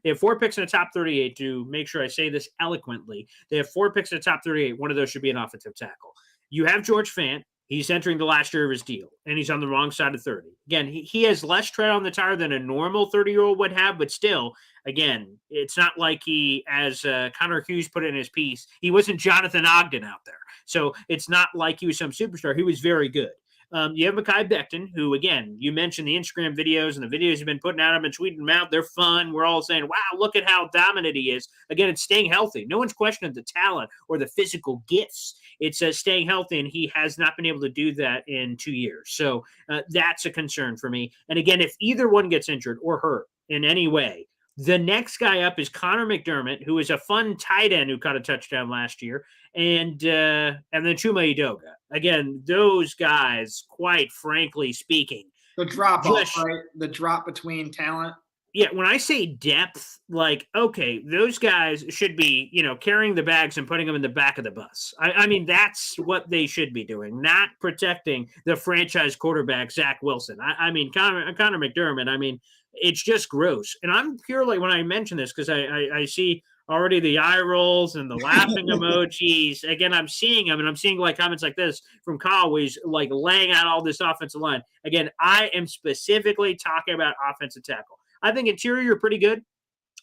they have 4 picks in the top 38. To make sure I say this eloquently, they have 4 picks in the top 38. One of those should be an offensive tackle. You have George Fant. He's entering the last year of his deal, and he's on the wrong side of 30. Again, he has less tread on the tire than a normal 30-year-old would have, but still, again, it's not like he, as Connor Hughes put it in his piece, he wasn't Jonathan Ogden out there. So it's not like he was some superstar. He was very good. You have Mekhi Becton, who, again, you mentioned the Instagram videos and the videos he's been putting out. I've been tweeting them out. They're fun. We're all saying, wow, look at how dominant he is. Again, it's staying healthy. No one's questioning the talent or the physical gifts. It's staying healthy, and he has not been able to do that in 2 years. So that's a concern for me. And again, if either one gets injured or hurt in any way, the next guy up is Connor McDermott, who is a fun tight end who caught a touchdown last year, and then Chuma Edoga. Again, those guys, quite frankly speaking, the drop off, right? The drop between talent. Yeah, when I say depth, like, okay, those guys should be, carrying the bags and putting them in the back of the bus. I mean, that's what they should be doing, not protecting the franchise quarterback, Zach Wilson. I mean, Connor McDermott, I mean, it's just gross. And I'm purely, when I mention this, because I see already the eye rolls and the laughing emojis. Again, I'm seeing them, and I'm seeing comments like this from Kyle, where he's laying out all this offensive line. Again, I am specifically talking about offensive tackle. I think interior, you're pretty good.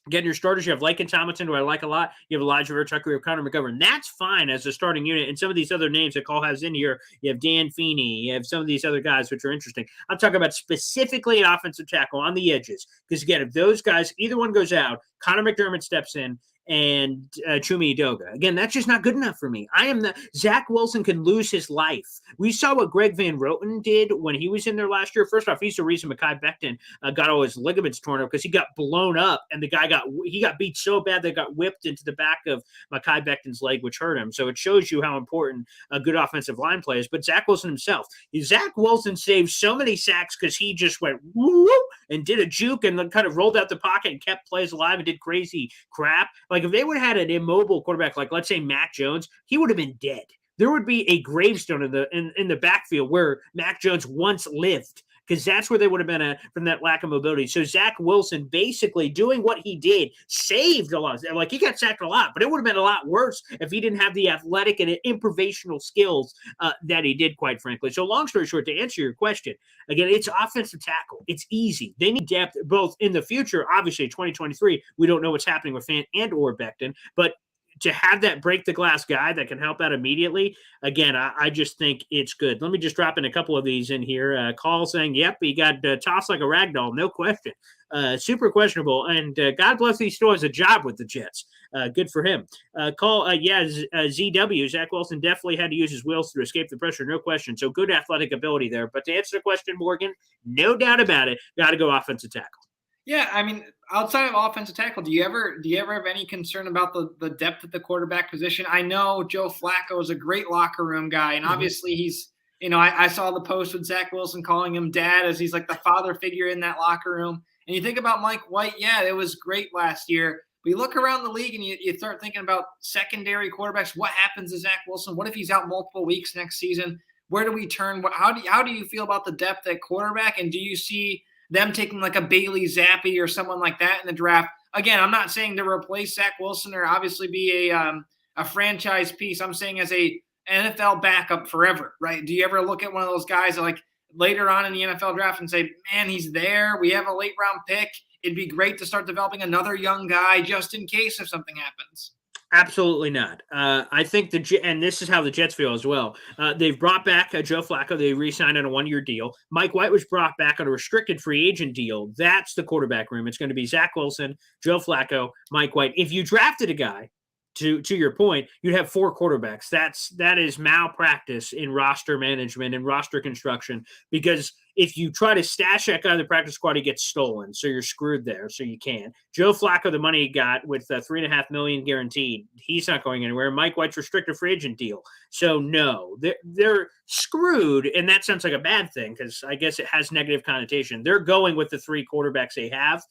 Again, your starters, you have Laken Tomlinson, who I like a lot. You have Elijah Vertucker, you have Connor McGovern. That's fine as a starting unit. And some of these other names that Cole has in here, you have Dan Feeney, you have some of these other guys, which are interesting. I'm talking about specifically an offensive tackle on the edges. Because, again, if those guys, either one goes out, Connor McDermott steps in, and Chuma Edoga. Again, that's just not good enough for me. Zach Wilson can lose his life. We saw what Greg Van Roten did when he was in there last year. First off, he's the reason Mekhi Becton got all his ligaments torn up, because he got blown up, and the guy got beat so bad that got whipped into the back of Mekhi Becton's leg, which hurt him. So it shows you how important a good offensive line play is. But Zach Wilson himself, Zach Wilson saved so many sacks because he just went woo and did a juke and then kind of rolled out the pocket and kept plays alive and did crazy crap. Like, if they would have had an immobile quarterback, like let's say Mac Jones, he would have been dead. There would be a gravestone in the backfield where Mac Jones once lived, because that's where they would have been at from that lack of mobility. So Zach Wilson basically doing what he did saved a lot. Like, he got sacked a lot, but it would have been a lot worse if he didn't have the athletic and improvisational skills that he did, quite frankly. So long story short, to answer your question, again, it's offensive tackle. It's easy. They need depth both in the future. Obviously, 2023, we don't know what's happening with Fant and or Becton, but to have that break the glass guy that can help out immediately, again, I just think it's good. Let me just drop in a couple of these in here. Call saying, yep, he got tossed like a rag doll, no question. Super questionable, and God bless he still has a job with the Jets. Good for him. ZW, Zach Wilson definitely had to use his wheels to escape the pressure, no question. So good athletic ability there. But to answer the question, Morgan, no doubt about it, got to go offensive tackle. Yeah, I mean, outside of offensive tackle, do you ever have any concern about the depth at the quarterback position? I know Joe Flacco is a great locker room guy, and obviously he's, I saw the post with Zach Wilson calling him dad, as he's like the father figure in that locker room. And you think about Mike White, yeah, it was great last year. But you look around the league and you start thinking about secondary quarterbacks. What happens to Zach Wilson? What if he's out multiple weeks next season? Where do we turn? How do you feel about the depth at quarterback? And do you see them taking like a Bailey Zappi or someone like that in the draft? Again, I'm not saying to replace Zach Wilson or obviously be a franchise piece. I'm saying as a NFL backup forever, right? Do you ever look at one of those guys that like later on in the NFL draft and say, man, he's there. We have a late round pick. It'd be great to start developing another young guy just in case if something happens. Absolutely not. I think and this is how the Jets feel as well. They've brought back Joe Flacco. They re-signed on a 1-year deal. Mike White was brought back on a restricted free agent deal. That's the quarterback room. It's going to be Zach Wilson, Joe Flacco, Mike White. If you drafted a guy, to your point, you'd have 4 quarterbacks. That is malpractice in roster management and roster construction, because if you try to stash that guy in the practice squad, he gets stolen. So you're screwed there. So you can't. Joe Flacco, the money he got with $3.5 million guaranteed, he's not going anywhere. Mike White's restricted free agent deal. So no, they're screwed. And that sounds like a bad thing, because I guess it has negative connotation. They're going with the 3 quarterbacks they have.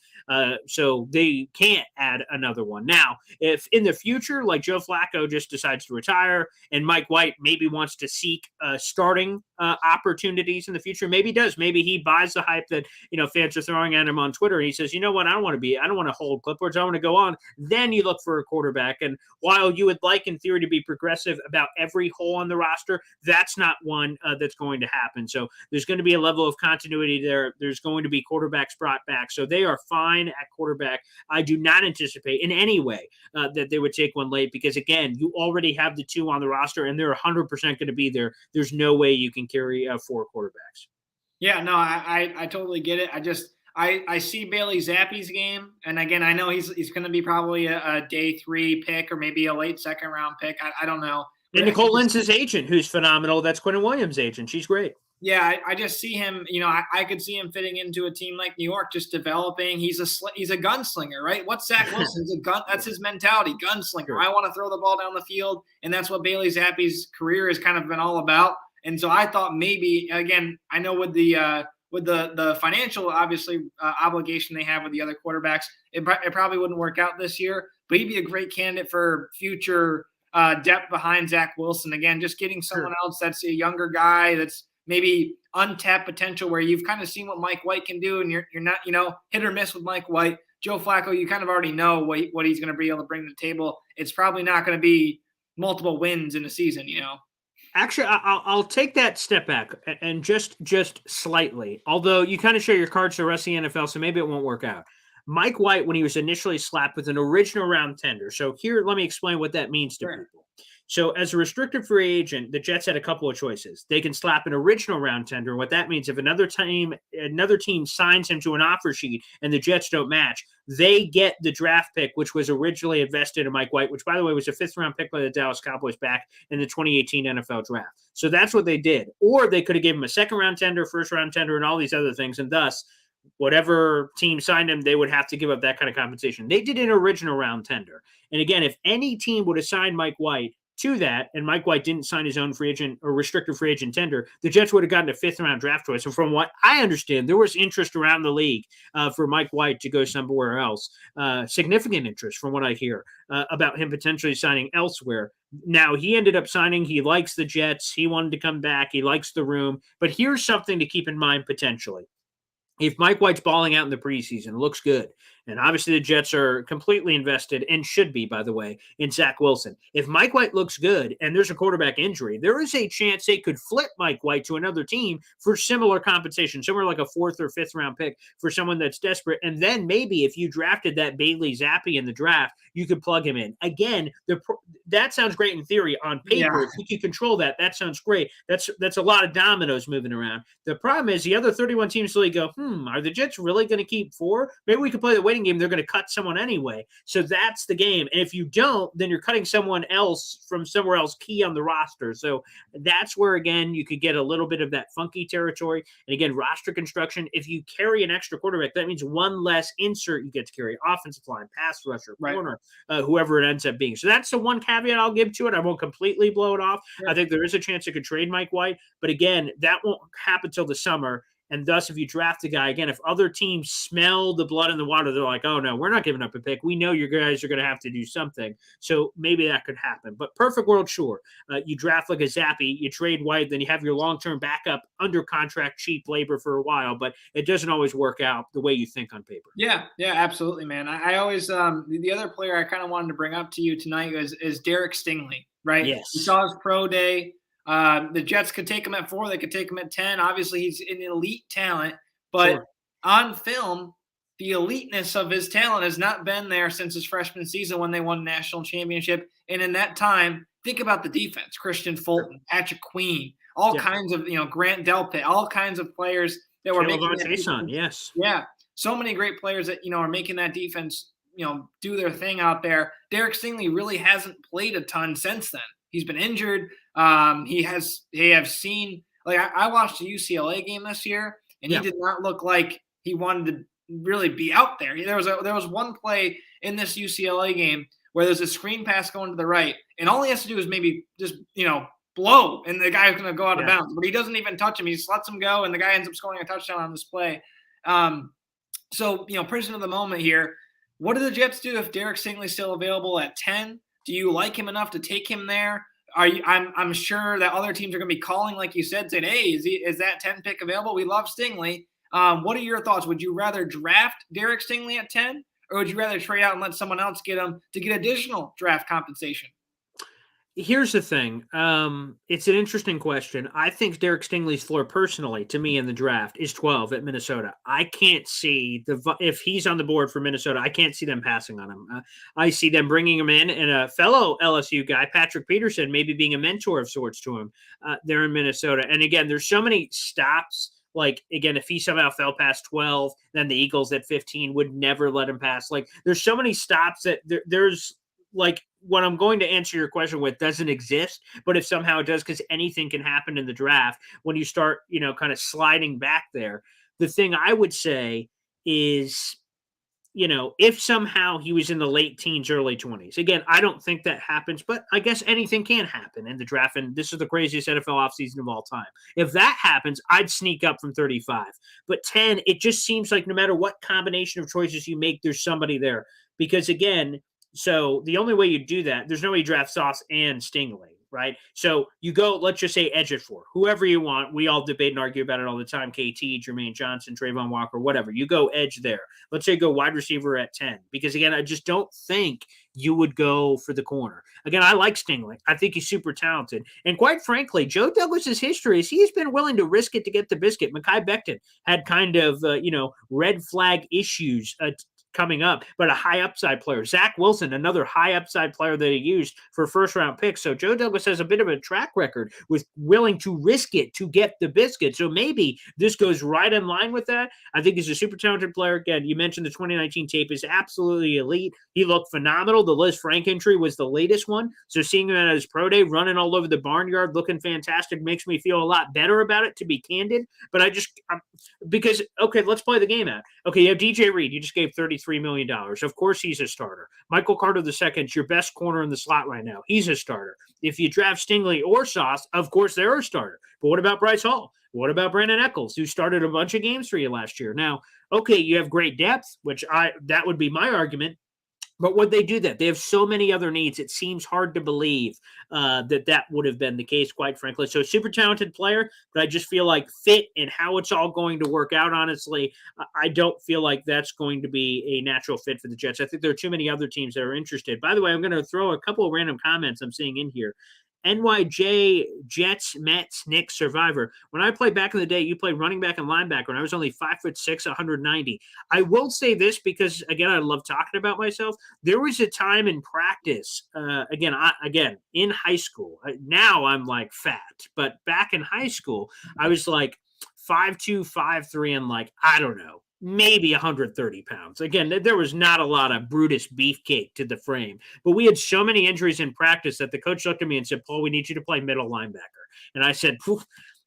So they can't add another one. Now, if in the future, like Joe Flacco just decides to retire and Mike White maybe wants to seek starting opportunities in the future, maybe he does. Maybe he buys the hype that, fans are throwing at him on Twitter, and he says, you know what, I don't want to hold clipboards. I want to go on. Then you look for a quarterback. And while you would like in theory to be progressive about every hole on the roster, that's not one that's going to happen. So there's going to be a level of continuity there. There's going to be quarterbacks brought back. So they are fine at quarterback. I do not anticipate in any way that they would take one late, because again, you already have the 2 on the roster and they're 100% going to be there. There's no way you can carry 4 quarterbacks. Yeah, no, I totally get it. I see Bailey Zappi's game, and again, I know he's going to be probably a day 3 pick or maybe a late 2nd round pick. I don't know. And Nicole Lentz's agent, who's phenomenal. That's Quinnen Williams' agent. She's great. Yeah, I just see him. I could see him fitting into a team like New York, just developing. He's a gunslinger, right? What's Zach Wilson? He's a gun. That's his mentality, gunslinger. Sure. I want to throw the ball down the field, and that's what Bailey Zappi's career has kind of been all about. And so I thought maybe, again, I know with the financial, obviously, obligation they have with the other quarterbacks, it probably wouldn't work out this year, but he'd be a great candidate for future depth behind Zach Wilson. Again, just getting someone else that's a younger guy that's maybe untapped potential, where you've kind of seen what Mike White can do, and you're not, hit or miss with Mike White. Joe Flacco, you kind of already know what he's going to be able to bring to the table. It's probably not going to be multiple wins in a season, Actually, I'll take that step back and just slightly, although you kind of show your cards to the rest of the NFL, so maybe it won't work out. Mike White, when he was initially slapped with an original round tender. So here, let me explain what that means to people. So as a restricted free agent, the Jets had a couple of choices. They can slap an original round tender. What that means, if another team signs him to an offer sheet and the Jets don't match, they get the draft pick, which was originally invested in Mike White, which, by the way, was a 5th-round pick by the Dallas Cowboys back in the 2018 NFL draft. So that's what they did. Or they could have given him a 2nd-round tender, 1st-round tender, and all these other things, and thus whatever team signed him, they would have to give up that kind of compensation. They did an original round tender. And again, if any team would have signed Mike White to that, and Mike White didn't sign his own free agent or restricted free agent tender, the Jets would have gotten a 5th-round draft choice. And from what I understand, there was interest around the league for Mike White to go somewhere else. Significant interest, from what I hear, about him potentially signing elsewhere. Now, he ended up signing. He likes the Jets. He wanted to come back. He likes the room. But here's something to keep in mind potentially. If Mike White's balling out in the preseason, looks good, and obviously the Jets are completely invested, and should be, by the way, in Zach Wilson. If Mike White looks good and there's a quarterback injury, there is a chance they could flip Mike White to another team for similar compensation, somewhere like a 4th or 5th round pick for someone that's desperate. And then maybe if you drafted that Bailey Zappi in the draft, you could plug him in. Again, that sounds great in theory. On paper, if you can control that sounds great. That's a lot of dominoes moving around. The problem is the other 31 teams in the league go, are the Jets really going to keep 4? Maybe we could play the waiting game. They're going to cut someone anyway. So that's the game. And if you don't, then you're cutting someone else from somewhere else key on the roster. So that's where, again, you could get a little bit of that funky territory. And again, roster construction, if you carry an extra quarterback, that means one less insert you get to carry, offensive line, pass rusher, corner, whoever it ends up being. So that's the one caveat I'll give to it. I won't completely blow it off. Yeah. I think there is a chance it could trade Mike White. But again, that won't happen till the summer. And thus, if you draft a guy, again, if other teams smell the blood in the water, they're like, oh, no, we're not giving up a pick. We know you guys are going to have to do something. So maybe that could happen. But perfect world, sure. You draft like a Zappy, you trade White, then you have your long-term backup under contract cheap labor for a while. But it doesn't always work out the way you think on paper. Yeah, absolutely, man. I always the other player I kind of wanted to bring up to you tonight is Derek Stingley, right? Yes. We saw his pro day. The Jets could take him at 4. They could take him at 10. Obviously, he's an elite talent. But on film, the eliteness of his talent has not been there since his freshman season when they won a national championship. And in that time, think about the defense. Christian Fulton, Patrick Queen, all kinds of, Grant Delpit, all kinds of players that were making that defense. Yes. Yeah. So many great players that, are making that defense, do their thing out there. Derek Stingley really hasn't played a ton since then. He's been injured. He have seen, like, I watched the UCLA game this year, and he did not look like he wanted to really be out there. There was one play in this UCLA game where there's a screen pass going to the right, and all he has to do is maybe just, blow, and the guy's going to go out of bounds. But he doesn't even touch him. He just lets him go, and the guy ends up scoring a touchdown on this play. So, prisoner of the moment here. What do the Jets do if Derek Stingley's still available at 10? Do you like him enough to take him there? I'm sure that other teams are going to be calling, like you said, saying, hey, is that 10 pick available? We love Stingley. What are your thoughts? Would you rather draft Derek Stingley at 10, or would you rather trade out and let someone else get him to get additional draft compensation? Here's the thing. It's an interesting question. I think Derek Stingley's floor, personally, to me in the draft, is 12 at Minnesota. I can't see if he's on the board for Minnesota, I can't see them passing on him. I see them bringing him in, and a fellow LSU guy, Patrick Peterson, maybe being a mentor of sorts to him there in Minnesota. And again, there's so many stops. Like, again, if he somehow fell past 12, then the Eagles at 15 would never let him pass. Like, there's so many stops that there's like, what I'm going to answer your question with doesn't exist, but if somehow it does, because anything can happen in the draft when you start, kind of sliding back there. The thing I would say is, if somehow he was in the late teens, early 20s, again, I don't think that happens, but I guess anything can happen in the draft. And this is the craziest NFL offseason of all time. If that happens, I'd sneak up from 35, but 10, it just seems like no matter what combination of choices you make, there's somebody there, because again, so the only way you do that, there's no way you draft Sauce and Stingley, right? So you go, let's just say edge it for whoever you want. We all debate and argue about it all the time. KT, Jermaine Johnson, Trayvon Walker, whatever. You go edge there. Let's say go wide receiver at 10. Because again, I just don't think you would go for the corner. Again, I like Stingley. I think he's super talented. And quite frankly, Joe Douglas's history is he's been willing to risk it to get the biscuit. Mekhi Becton had kind of, red flag issues coming up, but a high upside player. Zach Wilson, another high upside player that he used for first round picks. So Joe Douglas has a bit of a track record with willing to risk it to get the biscuit. So maybe this goes right in line with that. I think he's a super talented player. Again, you mentioned the 2019 tape is absolutely elite. He looked phenomenal. The Liz Frank entry was the latest one. So seeing him at his pro day, running all over the barnyard, looking fantastic, makes me feel a lot better about it, to be candid. But because, okay, let's play the game out. Okay, you have DJ Reed. You just gave $33 million. Of course, he's a starter. Michael Carter II is your best corner in the slot right now. He's a starter. If you draft Stingley or Sauce, of course, they're a starter. But what about Bryce Hall? What about Brandon Echols, who started a bunch of games for you last year? Now, okay, you have great depth, which that would be my argument. But would they do that? They have so many other needs. It seems hard to believe that would have been the case, quite frankly. So super talented player, but I just feel like fit and how it's all going to work out, honestly, I don't feel like that's going to be a natural fit for the Jets. I think there are too many other teams that are interested. By the way, I'm going to throw a couple of random comments I'm seeing in here. NYJ, Jets, Mets, Knicks, Survivor. When I played back in the day, you played running back and linebacker, and I was only 5'6", 190. I will say this because, again, I love talking about myself. There was a time in practice, again, in high school. Now I'm like fat, but back in high school, I was like 5'2", 5'3", and like, I don't know, maybe 130 pounds. Again, there was not a lot of Brutus beefcake to the frame, but we had so many injuries in practice that the coach looked at me and said, Paul, we need you to play middle linebacker. And I said,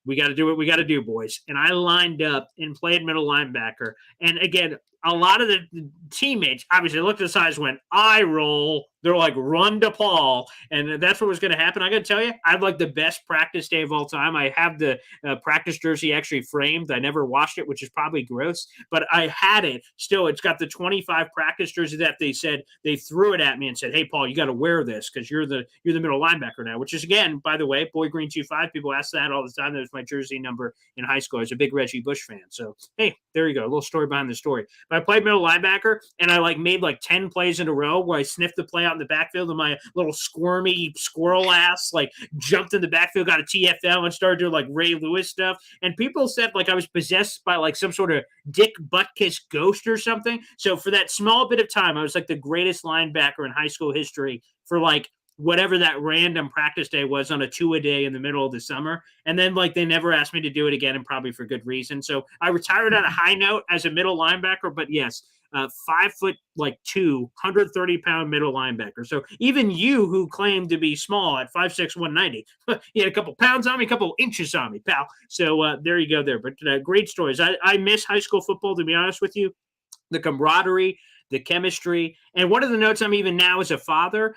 we got to do what we got to do, boys. And I lined up and played middle linebacker. And again, a lot of the teammates obviously looked at the size, went, eye roll. They're like, run to Paul. And that's what was going to happen. I got to tell you, I had like the best practice day of all time. I have the practice jersey actually framed. I never washed it, which is probably gross, but I had it still. It's got the 25 practice jersey that they said, they threw it at me and said, hey, Paul, you got to wear this because you're the middle linebacker now, which is, again, by the way, Boy Green 25. People ask that all the time. That was my jersey number in high school. I was a big Reggie Bush fan. So, hey, there you go. A little story behind the story. But I played middle linebacker, and I like made like 10 plays in a row where I sniffed the play out in the backfield, and my little squirmy squirrel ass like jumped in the backfield, got a TFL, and started doing like Ray Lewis stuff. And people said like I was possessed by like some sort of Dick Butkus ghost or something. So for that small bit of time, I was like the greatest linebacker in high school history for like whatever that random practice day was on a 2-a-day in the middle of the summer. And then like they never asked me to do it again, and probably for good reason. So I retired on a high note as a middle linebacker, but yes, 5'2", 130-pound middle linebacker. So even you, who claimed to be small at 5'6", 190, you had a couple pounds on me, a couple inches on me, pal. So there you go there. But great stories. I miss high school football, to be honest with you. The camaraderie, the chemistry. And one of the notes I'm even now as a father,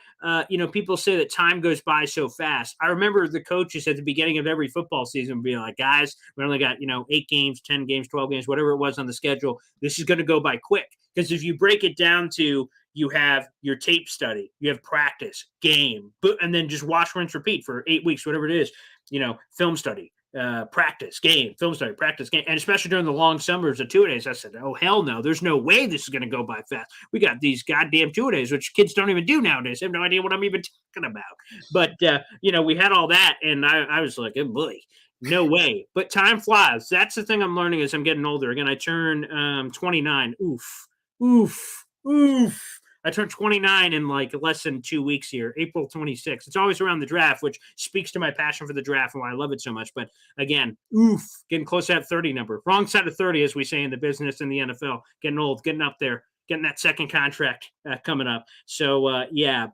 people say that time goes by so fast. I remember the coaches at the beginning of every football season being like, guys, we only got, 8 games, 10 games, 12 games, whatever it was on the schedule. This is going to go by quick. Because if you break it down to, you have your tape study, you have practice, game, and then just watch, rinse, repeat for 8 weeks, whatever it is, film study, practice, game, film study, practice, game. And especially during the long summers of 2-a-days, I said, oh, hell no, there's no way this is going to go by fast. We got these goddamn 2-a-days, which kids don't even do nowadays. I have no idea what I'm even talking about. But, we had all that, and I was like, oh, boy. No way. But time flies. That's the thing I'm learning as I'm getting older. Again, I turn 29. Oof. I turned 29 in like less than 2 weeks here, April 26th. It's always around the draft, which speaks to my passion for the draft and why I love it so much. But again, getting close to that 30 number. Wrong side of 30, as we say in the business in the NFL. Getting old, getting up there, getting that second contract coming up. So,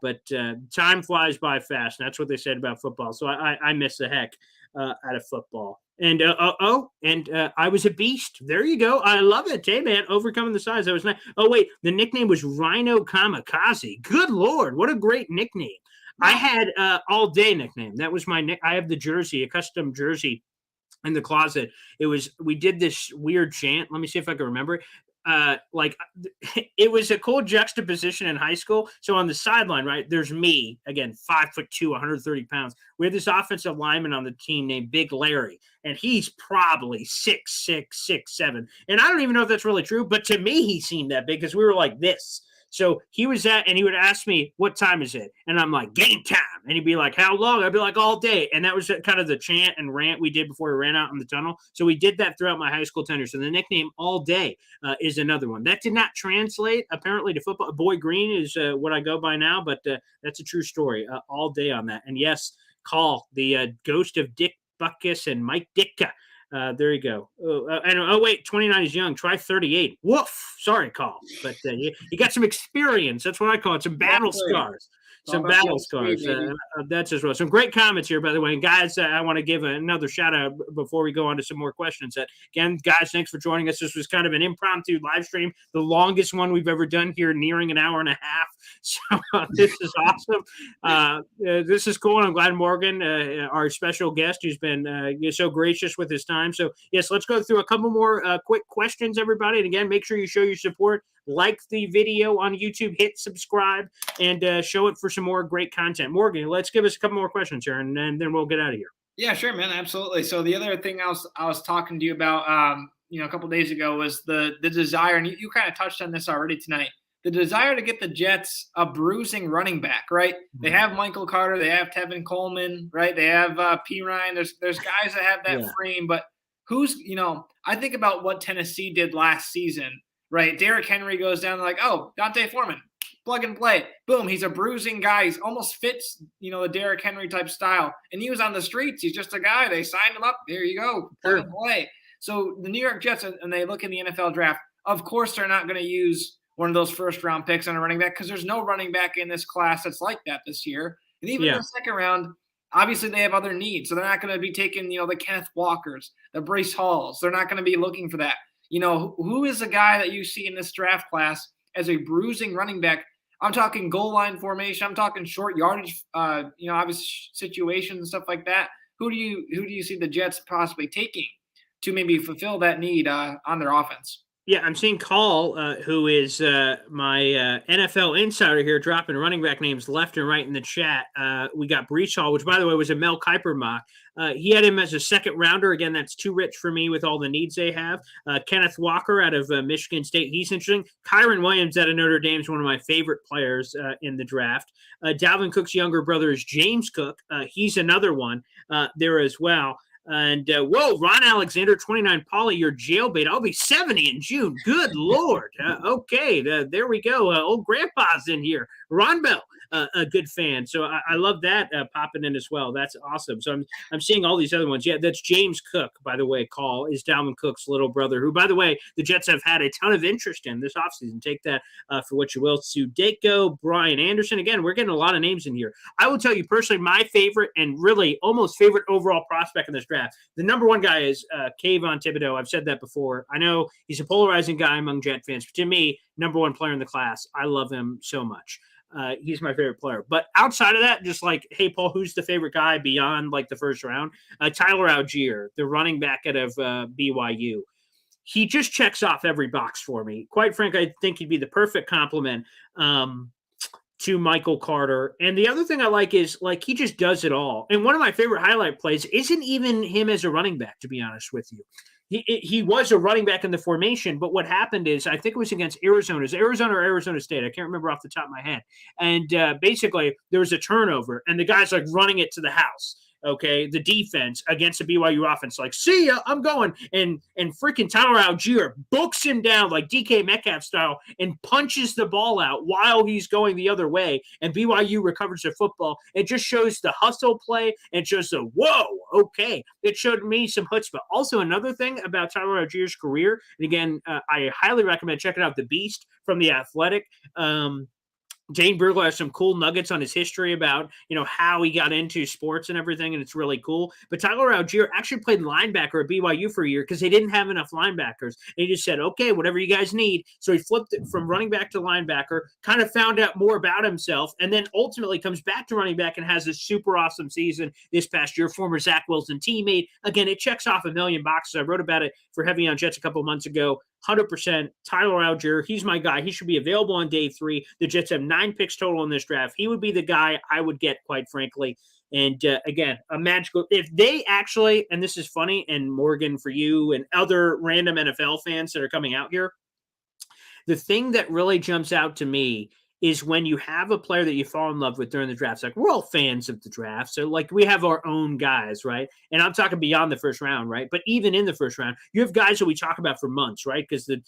but time flies by fast. And that's what they said about football. So I miss the heck out of football. And I was a beast. There you go. I love it. Hey, man, overcoming the size. That was nice. Oh, wait, the nickname was Rhino Kamikaze. Good Lord, what a great nickname. I had all day nickname. That was my I have the jersey, a custom jersey in the closet. We did this weird chant. Let me see if I can remember it. It was a cool juxtaposition in high school. So on the sideline, right, there's me, again, 5'2", 130 pounds. We had this offensive lineman on the team named Big Larry, and he's probably 6'6", 6'7". And I don't even know if that's really true, but to me, he seemed that big because we were like this. So he was and he would ask me, what time is it? And I'm like, game time. And he'd be like, how long? I'd be like, all day. And that was kind of the chant and rant we did before we ran out in the tunnel. So we did that throughout my high school tenure. So the nickname All Day is another one. That did not translate, apparently, to football. Boy Green is what I go by now, but that's a true story. All day on that. And yes, call the ghost of Dick Butkus and Mike Ditka. There you go. Wait, 29 is young. Try 38. Woof. Sorry, call. But you got some experience. That's what I call it. Some battle scars. Some battle scars. That's as well. Some great comments here, by the way. And guys, I want to give another shout out before we go on to some more questions. Again, guys, thanks for joining us. This was kind of an impromptu live stream, the longest one we've ever done here, nearing an hour and a half. So this is awesome. This is cool. And I'm glad Morgan, our special guest, who's been so gracious with his time. So yes, let's go through a couple more quick questions, everybody. And again, make sure you show your support. Like the video on YouTube, hit subscribe, and show it for some more great content. Morgan, let's give us a couple more questions here, and then we'll get out of here. Yeah, sure, man. Absolutely. So the other thing I was talking to you about, a couple of days ago was the desire, and you kind of touched on this already tonight, the desire to get the Jets a bruising running back, right? Mm-hmm. They have Michael Carter. They have Tevin Coleman, right? They have P. Ryan. There's guys that have that frame, but who's, I think about what Tennessee did last season. Right, Derrick Henry goes down like, oh, Dante Foreman, plug and play. Boom, he's a bruising guy. He almost fits, the Derrick Henry type style. And he was on the streets. He's just a guy. They signed him up. There you go, plug and play. So the New York Jets, and they look in the NFL draft, of course they're not going to use one of those first-round picks on a running back because there's no running back in this class that's like that this year. And even in the second round, obviously they have other needs. So they're not going to be taking, the Kenneth Walkers, the Breece Halls. They're not going to be looking for that. Who is the guy that you see in this draft class as a bruising running back? I'm talking goal line formation. I'm talking short yardage, obvious situations and stuff like that. Who do you see the Jets possibly taking to maybe fulfill that need on their offense? Yeah, I'm seeing Call, who is my NFL insider here, dropping running back names left and right in the chat. We got Breece Hall, which, by the way, was a Mel Kiper mock. He had him as a second rounder. Again, that's too rich for me with all the needs they have. Kenneth Walker out of Michigan State. He's interesting. Kyron Williams out of Notre Dame is one of my favorite players in the draft. Dalvin Cook's younger brother is James Cook. He's another one there as well. And Ron Alexander, 29, Paulie, your jailbait. I'll be 70 in June. Good Lord. Okay, there we go. Old Grandpa's in here. Ron Bell, a good fan. So I love that popping in as well. That's awesome. So I'm seeing all these other ones. Yeah, that's James Cook, by the way. Call is Dalvin Cook's little brother, who, by the way, the Jets have had a ton of interest in this offseason. Take that for what you will. Sudeko, Brian Anderson. Again, we're getting a lot of names in here. I will tell you personally, my favorite and really almost favorite overall prospect in this draft. The number one guy is Kayvon Thibodeau. I've said that before. I know he's a polarizing guy among Jet fans, but to me, number one player in the class. I love him so much. He's my favorite player. But outside of that, just like, hey, Paul, who's the favorite guy beyond like the first round? Tyler Algier, the running back out of BYU. He just checks off every box for me. Quite frankly, I think he'd be the perfect complement to Michael Carter. And the other thing I like is, like, he just does it all. And one of my favorite highlight plays isn't even him as a running back, to be honest with you. He was a running back in the formation, but what happened is, I think it was against Arizona. Is Arizona or Arizona State? I can't remember off the top of my head. And basically, there was a turnover, and the guy's like running it to the house. Okay, the defense against the BYU offense, like, see ya, I'm going. And freaking Tyler Algier books him down like DK Metcalf style and punches the ball out while he's going the other way. And BYU recovers the football. It just shows the hustle play and shows the, whoa, okay. It showed me some chutzpah. Also, another thing about Tyler Algier's career, and again, I highly recommend checking out The Beast from The Athletic. Dane Brugler has some cool nuggets on his history about, how he got into sports and everything, and it's really cool. But Tyler Algier actually played linebacker at BYU for a year because they didn't have enough linebackers. And he just said, okay, whatever you guys need. So he flipped it from running back to linebacker, kind of found out more about himself, and then ultimately comes back to running back and has a super awesome season this past year. Former Zach Wilson teammate. Again, it checks off a million boxes. I wrote about it for Heavy on Jets a couple months ago. 100%. Tyler Algier, he's my guy. He should be available on day 3. The Jets have 9 picks total in this draft. He would be the guy I would get, quite frankly. And again, a magical, if they actually, and this is funny, and Morgan, for you and other random NFL fans that are coming out here, the thing that really jumps out to me is when you have a player that you fall in love with during the draft. It's like, we're all fans of the draft. So, like, we have our own guys, right? And I'm talking beyond the first round, right? But even in the first round, you have guys that we talk about for months, right? Because and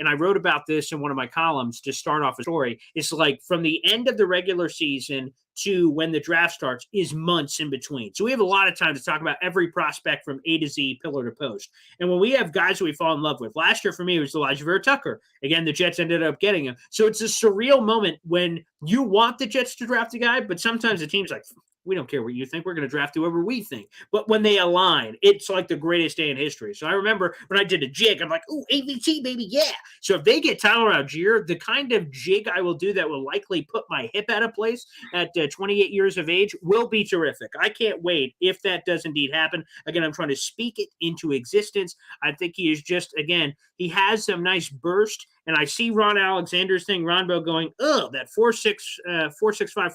I wrote about this in one of my columns to start off a story. It's like from the end of the regular season to when the draft starts is months in between. So we have a lot of time to talk about every prospect from A to Z, pillar to post. And when we have guys that we fall in love with, last year for me, it was Elijah Vera Tucker. Again, the Jets ended up getting him. So it's a surreal moment when you want the Jets to draft a guy, but sometimes the team's like, we don't care what you think. We're going to draft whoever we think. But when they align, it's like the greatest day in history. So I remember when I did a jig, I'm like, ooh, AVT, baby, yeah. So if they get Tyler Algier, the kind of jig I will do that will likely put my hip out of place at 28 years of age will be terrific. I can't wait if that does indeed happen. Again, I'm trying to speak it into existence. I think he is just, again, he has some nice burst. And I see Ron Alexander's thing, Ronbo going, that 4.65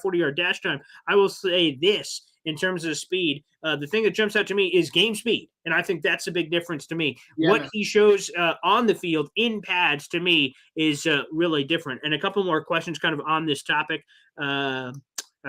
40-yard dash time. I will say this in terms of speed. The thing that jumps out to me is game speed. And I think that's a big difference to me. Yeah. What he shows on the field in pads to me is really different. And a couple more questions kind of on this topic. A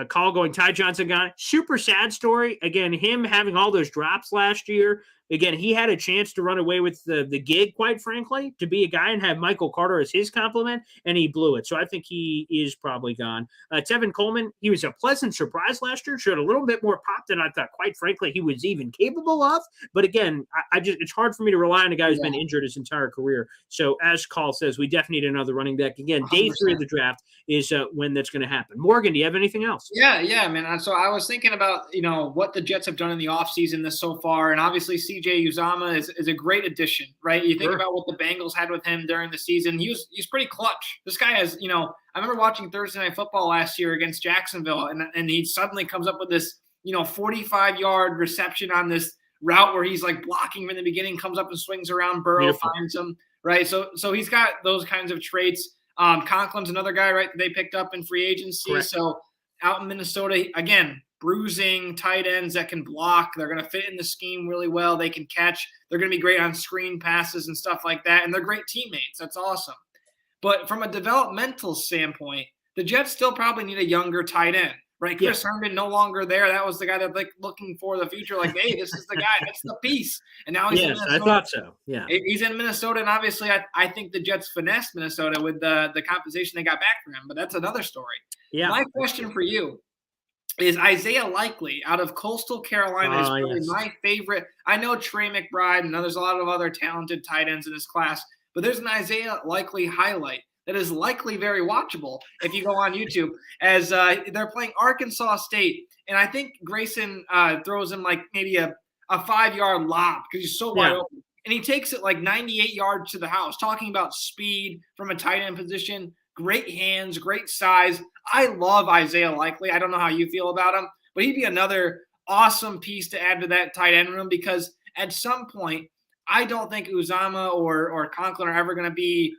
call going, Ty Johnson guy, super sad story. Again, him having all those drops last year. again, he had a chance to run away with the gig, quite frankly, to be a guy and have Michael Carter as his complement, and he blew it. So I think he is probably gone. Tevin Coleman, he was a pleasant surprise last year, showed a little bit more pop than I thought, quite frankly, he was even capable of. But again, it's hard for me to rely on a guy who's been injured his entire career. So as Carl says, we definitely need another running back. Again, day 100%. 3 of the draft is when that's going to happen. Morgan, do you have anything else? Yeah, man. So I was thinking about, what the Jets have done in the offseason this so far. And obviously CJ Uzomah is a great addition, right? You think about what the Bengals had with him during the season. He's pretty clutch. This guy has, I remember watching Thursday Night Football last year against Jacksonville, and he suddenly comes up with this, 45-yard reception on this route where he's like blocking from the beginning, comes up and swings around. Burrow finds him, right? So he's got those kinds of traits. Conklin's another guy, right, that they picked up in free agency. Correct. So out in Minnesota, again, bruising tight ends that can block. They're going to fit in the scheme really well. They can catch. They're going to be great on screen passes and stuff like that. And they're great teammates. That's awesome. But from a developmental standpoint, the Jets still probably need a younger tight end, right? Chris Herndon no longer there. That was the guy that looking for the future. Like, hey, this is the guy. That's the piece. And now he's in Minnesota. I thought so. Yeah, he's in Minnesota, and obviously, I think the Jets finessed Minnesota with the compensation they got back for him. But that's another story. Yeah. My question for you is Isaiah Likely out of Coastal Carolina is probably my favorite. I know Trey McBride, and there's a lot of other talented tight ends in this class, but there's an Isaiah Likely highlight that is likely very watchable if you go on YouTube, as they're playing Arkansas State. And I think Grayson throws him like maybe a 5-yard lob because he's so wide open. And he takes it like 98 yards to the house, talking about speed from a tight end position, great hands, great size. I love Isaiah Likely. I don't know how you feel about him, but he'd be another awesome piece to add to that tight end room, because at some point, I don't think Uzomah or Conklin are ever going to be,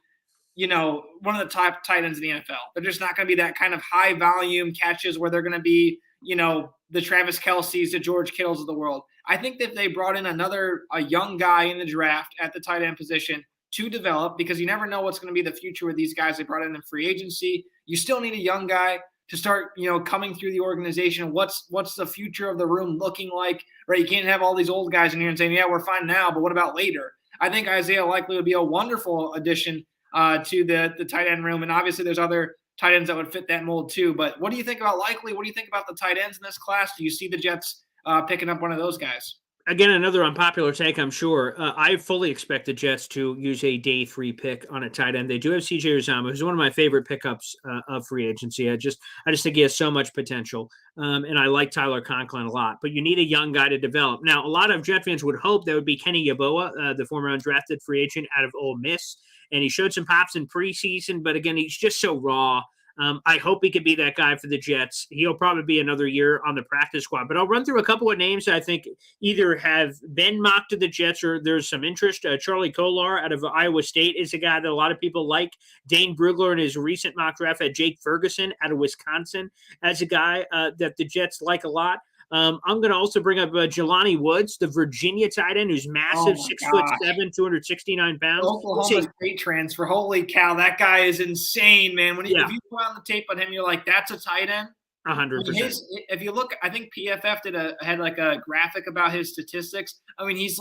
one of the top tight ends in the NFL. They're just not going to be that kind of high volume catches where they're going to be, the Travis Kelce's, the George Kittles of the world. I think that if they brought in a young guy in the draft at the tight end position to develop, because you never know what's going to be the future with these guys they brought in free agency. You still need a young guy to start, coming through the organization. What's the future of the room looking like, right? You can't have all these old guys in here and saying, yeah, we're fine now, but what about later? I think Isaiah Likely would be a wonderful addition to the tight end room. And obviously there's other tight ends that would fit that mold too. But what do you think about Likely? What do you think about the tight ends in this class? Do you see the Jets picking up one of those guys? Again, another unpopular take, I'm sure. I fully expect the Jets to use a day 3 pick on a tight end. They do have CJ Uzomah, who's one of my favorite pickups of free agency. I just think he has so much potential. And I like Tyler Conklin a lot. But you need a young guy to develop. Now, a lot of Jet fans would hope that would be Kenny Yeboah, the former undrafted free agent out of Ole Miss. And he showed some pops in preseason, but again, he's just so raw. I hope he could be that guy for the Jets. He'll probably be another year on the practice squad. But I'll run through a couple of names that I think either have been mocked to the Jets or there's some interest. Charlie Kolar out of Iowa State is a guy that a lot of people like. Dane Brugler in his recent mock draft had Jake Ferguson out of Wisconsin as a guy that the Jets like a lot. I'm going to also bring up Jelani Woods, the Virginia tight end, who's massive, 6'7", 269 pounds. Oklahoma State transfer. Holy cow, that guy is insane, man. If you put on the tape on him, you're like, that's a tight end. 100%. If you look, I think PFF had like a graphic about his statistics. I mean, he's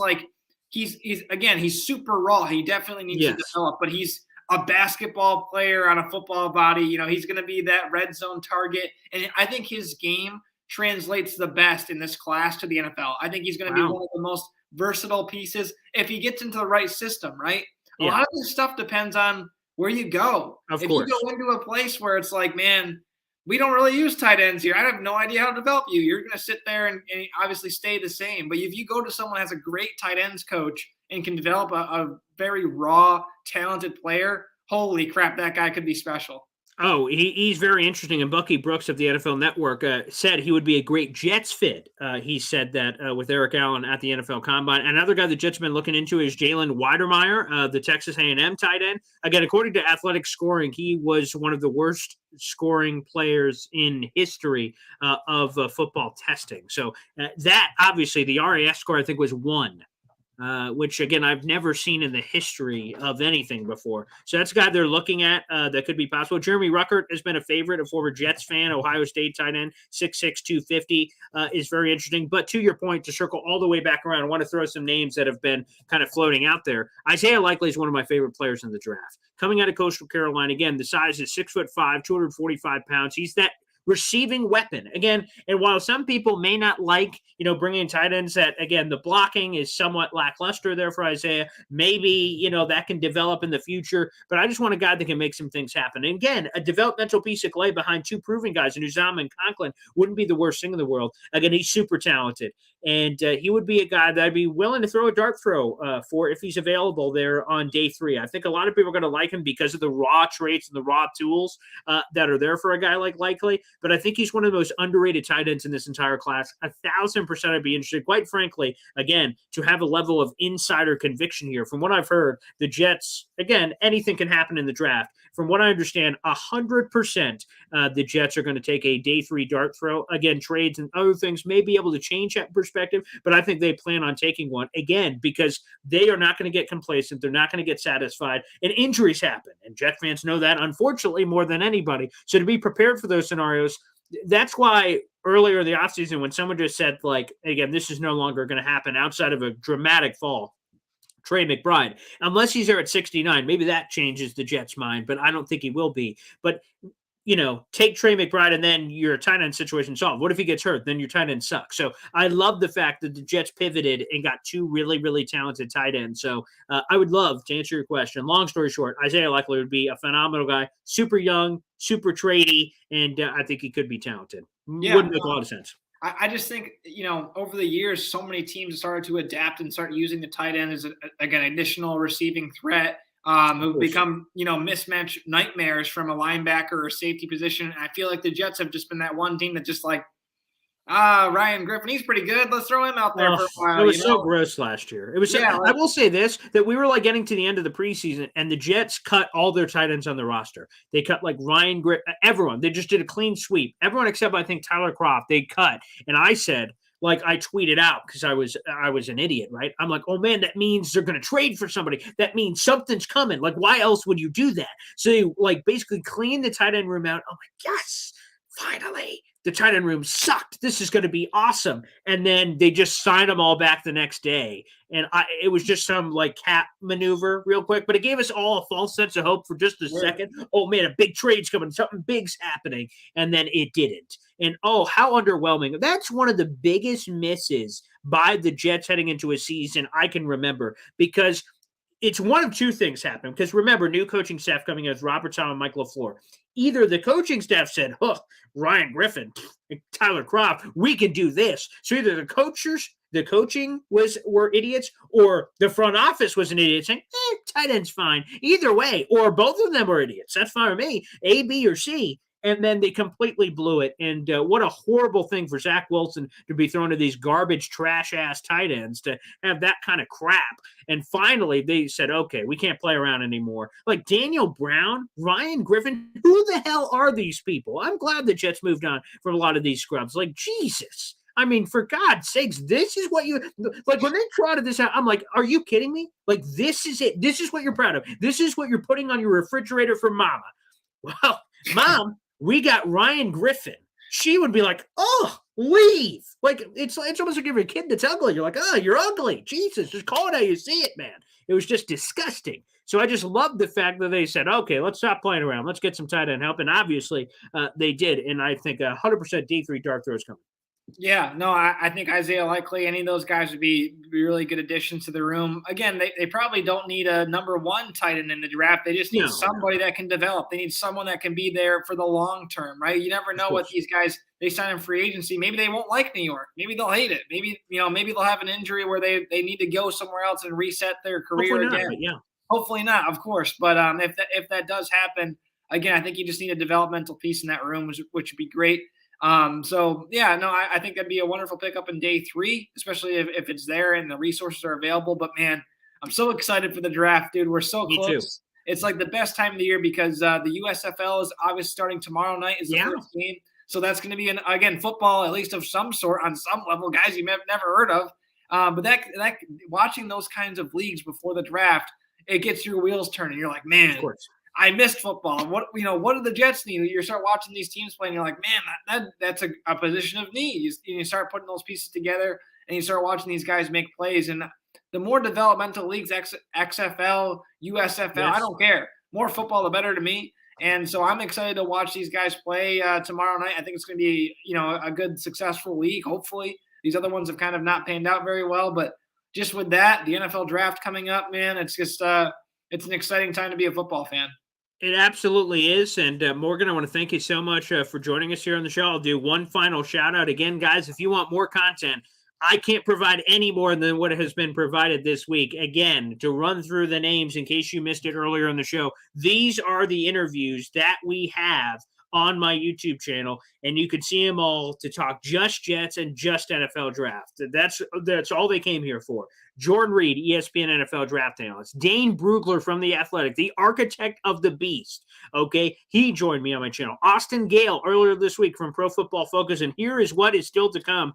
super raw. He definitely needs to develop, but he's a basketball player on a football body. He's going to be that red zone target, and I think his game translates the best in this class to the NFL. I think he's going to be one of the most versatile pieces if he gets into the right system, right? A lot of this stuff depends on where you go. If you go into a place where it's like, man, we don't really use tight ends here, I have no idea how to develop you. You're going to sit there and obviously stay the same. But if you go to someone who has a great tight ends coach and can develop a very raw, talented player, holy crap, that guy could be special. Oh, he's very interesting. And Bucky Brooks of the NFL Network said he would be a great Jets fit. He said that with Eric Allen at the NFL Combine. Another guy the Jets have been looking into is Jalen Weidermeyer, the Texas A&M tight end. Again, according to Athletic Scoring, he was one of the worst scoring players in history of football testing. So that, obviously, the RAS score, I think, was 1. which, again, I've never seen in the history of anything before. So that's a guy they're looking at that could be possible. Jeremy Ruckert has been a favorite, a former Jets fan, Ohio State tight end, 6'6", 250, is very interesting. But to your point, to circle all the way back around, I want to throw some names that have been kind of floating out there. Isaiah Likely is one of my favorite players in the draft. Coming out of Coastal Carolina, again, the size is 6'5", 245 pounds. He's that receiving weapon again. And while some people may not like, bringing in tight ends that, again, the blocking is somewhat lackluster there for Isaiah, maybe, that can develop in the future, but I just want a guy that can make some things happen. And again, a developmental piece of clay behind two proven guys, and Uzomah and Conklin wouldn't be the worst thing in the world. Again, he's super talented. And he would be a guy that I'd be willing to throw a dart throw for if he's available there on day 3. I think a lot of people are going to like him because of the raw traits and the raw tools that are there for a guy like Likely. But I think he's one of the most underrated tight ends in this entire class. 1,000% I'd be interested, quite frankly, again, to have a level of insider conviction here. From what I've heard, the Jets, again, anything can happen in the draft. From what I understand, 100% the Jets are going to take a day 3 dart throw. Again, trades and other things may be able to change that perspective, but I think they plan on taking one, again, because they are not going to get complacent. They're not going to get satisfied, and injuries happen. And Jet fans know that, unfortunately, more than anybody. So to be prepared for those scenarios, that's why earlier in the offseason, when someone just said, like, again, this is no longer going to happen outside of a dramatic fall, Trey McBride, unless he's there at 69, maybe that changes the Jets' mind, but I don't think he will be. But, take Trey McBride and then your tight end situation solved. What if he gets hurt? Then your tight end sucks. So I love the fact that the Jets pivoted and got 2 really, really talented tight ends. So I would love to answer your question. Long story short, Isaiah Likely would be a phenomenal guy, super young, super tradey, and I think he could be talented. Yeah, wouldn't make a lot of sense. I just think, over the years, so many teams started to adapt and start using the tight end as, an additional receiving threat who become, mismatch nightmares from a linebacker or safety position. And I feel like the Jets have just been that one team that just like, Ryan Griffin, he's pretty good. Let's throw him out there for a while. It was so gross last year. It was. Yeah, I will say this, that we were getting to the end of the preseason, and the Jets cut all their tight ends on the roster. They cut Ryan Griffin, everyone. They just did a clean sweep. Everyone except, I think, Tyler Kroft, they cut. And I said, I tweeted out because I was an idiot, right? I'm like, oh man, that means they're going to trade for somebody. That means something's coming. Why else would you do that? So they basically cleaned the tight end room out. I'm like, yes, finally. The tight end room sucked. This is going to be awesome. And then they just signed them all back the next day. And it was just some cap maneuver real quick, but it gave us all a false sense of hope for just a second. Oh man, a big trade's coming. Something big's happening. And then it didn't. And how underwhelming. That's one of the biggest misses by the Jets heading into a season I can remember, because it's one of two things happened. Because remember, new coaching staff coming in with Robert Sala and Mike LaFleur. Either the coaching staff said, Ryan Griffin, Tyler Kroft, we can do this. So either the coaching were idiots, or the front office was an idiot saying, tight end's fine. Either way, or both of them were idiots. That's fine with me. A, B, or C. And then they completely blew it. And what a horrible thing for Zach Wilson to be thrown to these garbage, trash-ass tight ends, to have that kind of crap. And finally, they said, okay, we can't play around anymore. Daniel Brown, Ryan Griffin, who the hell are these people? I'm glad the Jets moved on from a lot of these scrubs. Jesus. I mean, for God's sakes, this is what you when they trotted this out. I'm like, are you kidding me? This is it. This is what you're proud of. This is what you're putting on your refrigerator for mama. Well, Mom, we got Ryan Griffin. She would be like, oh, leave. It's almost like you're a kid that's ugly. You're like, oh, you're ugly. Jesus, just call it how you see it, man. It was just disgusting. So I just love the fact that they said, okay, let's stop playing around. Let's get some tight end help. And obviously they did. And I think 100% D3 dart throw is coming. Yeah, no, I think Isaiah Likely, any of those guys would be really good additions to the room. Again, they probably don't need a number 1 tight end in the draft. They just need somebody that can develop. They need someone that can be there for the long term, right? You never know what these guys, they sign in free agency. Maybe they won't like New York. Maybe they'll hate it. Maybe they'll have an injury where they need to go somewhere else and reset their career again. Hopefully not, of course. But if that does happen, again, I think you just need a developmental piece in that room, which would be great. I think that'd be a wonderful pickup in day 3, especially if it's there and the resources are available. But man, I'm so excited for the draft, dude. We're so close. Too. It's the best time of the year because the USFL is obviously starting tomorrow night is the first game. So that's going to be football, at least of some sort on some level, guys you may have never heard of. But that watching those kinds of leagues before the draft, it gets your wheels turning. You're like, man, Of course. I missed football. What do the Jets need? You start watching these teams play, and you're like, man, that's a position of need. You start putting those pieces together, and you start watching these guys make plays. And the more developmental leagues, XFL, USFL, Yes. I don't care. More football, the better to me. And so I'm excited to watch these guys play tomorrow night. I think it's going to be, a good, successful league. Hopefully, these other ones have kind of not panned out very well, but just with that, the NFL draft coming up, man, it's just it's an exciting time to be a football fan. It absolutely is. And Morgan, I want to thank you so much for joining us here on the show. I'll do one final shout out again, guys. If you want more content, I can't provide any more than what has been provided this week. Again, to run through the names in case you missed it earlier in the show, these are the interviews that we have on my YouTube channel, and you can see them all to talk just Jets and just NFL draft. That's all they came here for. Jordan Reed, ESPN NFL draft analyst. Dane Brugler from The Athletic, the architect of the beast. Okay, he joined me on my channel. Austin Gale earlier this week from Pro Football Focus, and here is what is still to come.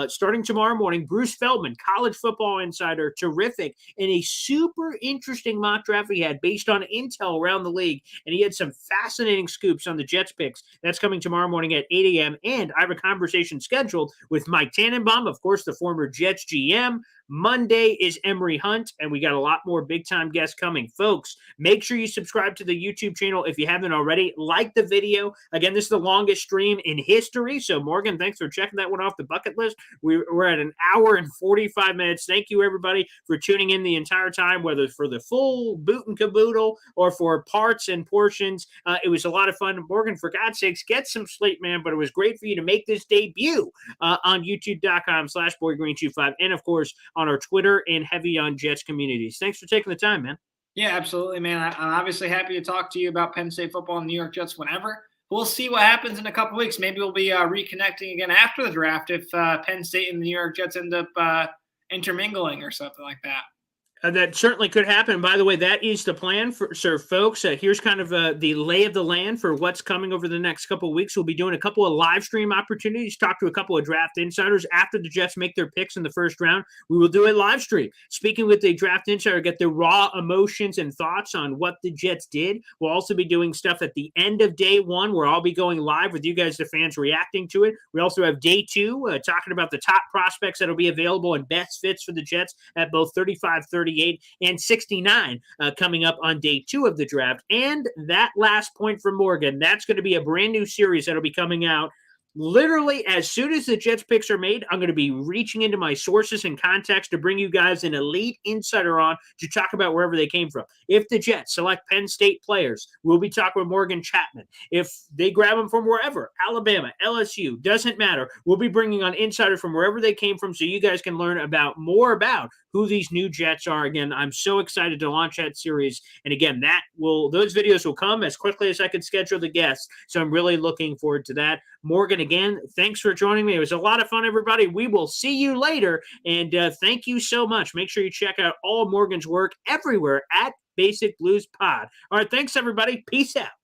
Starting tomorrow morning, Bruce Feldman, college football insider, terrific, and a super interesting mock draft he had based on intel around the league, and he had some fascinating scoops on the Jets picks. That's coming tomorrow morning at 8 a.m., and I have a conversation scheduled with Mike Tannenbaum, of course, the former Jets GM. Monday is Emery Hunt, and we got a lot more big-time guests coming. Folks, make sure you subscribe to the YouTube channel if you haven't already. Like the video. Again, this is the longest stream in history, so Morgan, thanks for checking that one off the bucket list. We're at an hour and 45 minutes. Thank you, everybody, for tuning in the entire time, whether for the full boot and caboodle or for parts and portions. It was a lot of fun. Morgan, for God's sakes, get some sleep, man, but it was great for you to make this debut on youtube.com/BoydGreen25, and, of course, on our Twitter and Heavy on Jets communities. Thanks for taking the time, man. Yeah, absolutely, man. I'm obviously happy to talk to you about Penn State football and New York Jets whenever. We'll see what happens in a couple weeks. Maybe we'll be reconnecting again after the draft if Penn State and the New York Jets end up intermingling or something like that. That certainly could happen. By the way, that is the plan for folks. Here's kind of the lay of the land for what's coming over the next couple of weeks. We'll be doing a couple of live stream opportunities, talk to a couple of draft insiders after the Jets make their picks in the first round. We will do a live stream. Speaking with the draft insider, get the raw emotions and thoughts on what the Jets did. We'll also be doing stuff at the end of day one where I'll be going live with you guys, the fans, reacting to it. We also have day two, talking about the top prospects that will be available and best fits for the Jets at both 35, 38, and 69 coming up on day two of the draft. And that last point from Morgan, that's going to be a brand new series that'll be coming out literally as soon as the Jets picks are made. I'm going to be reaching into my sources and contacts to bring you guys an elite insider on to talk about wherever they came from. If the Jets select Penn State players, we'll be talking with Morgan Chapman. If they grab them from wherever, Alabama, LSU, doesn't matter. We'll be bringing on insiders from wherever they came from so you guys can learn more about who these new Jets are. Again, I'm so excited to launch that series. And again, those videos will come as quickly as I can schedule the guests. So I'm really looking forward to that. Morgan, again, thanks for joining me. It was a lot of fun, everybody. We will see you later. And thank you so much. Make sure you check out all of Morgan's work everywhere at Basic Blues Pod. All right, thanks, everybody. Peace out.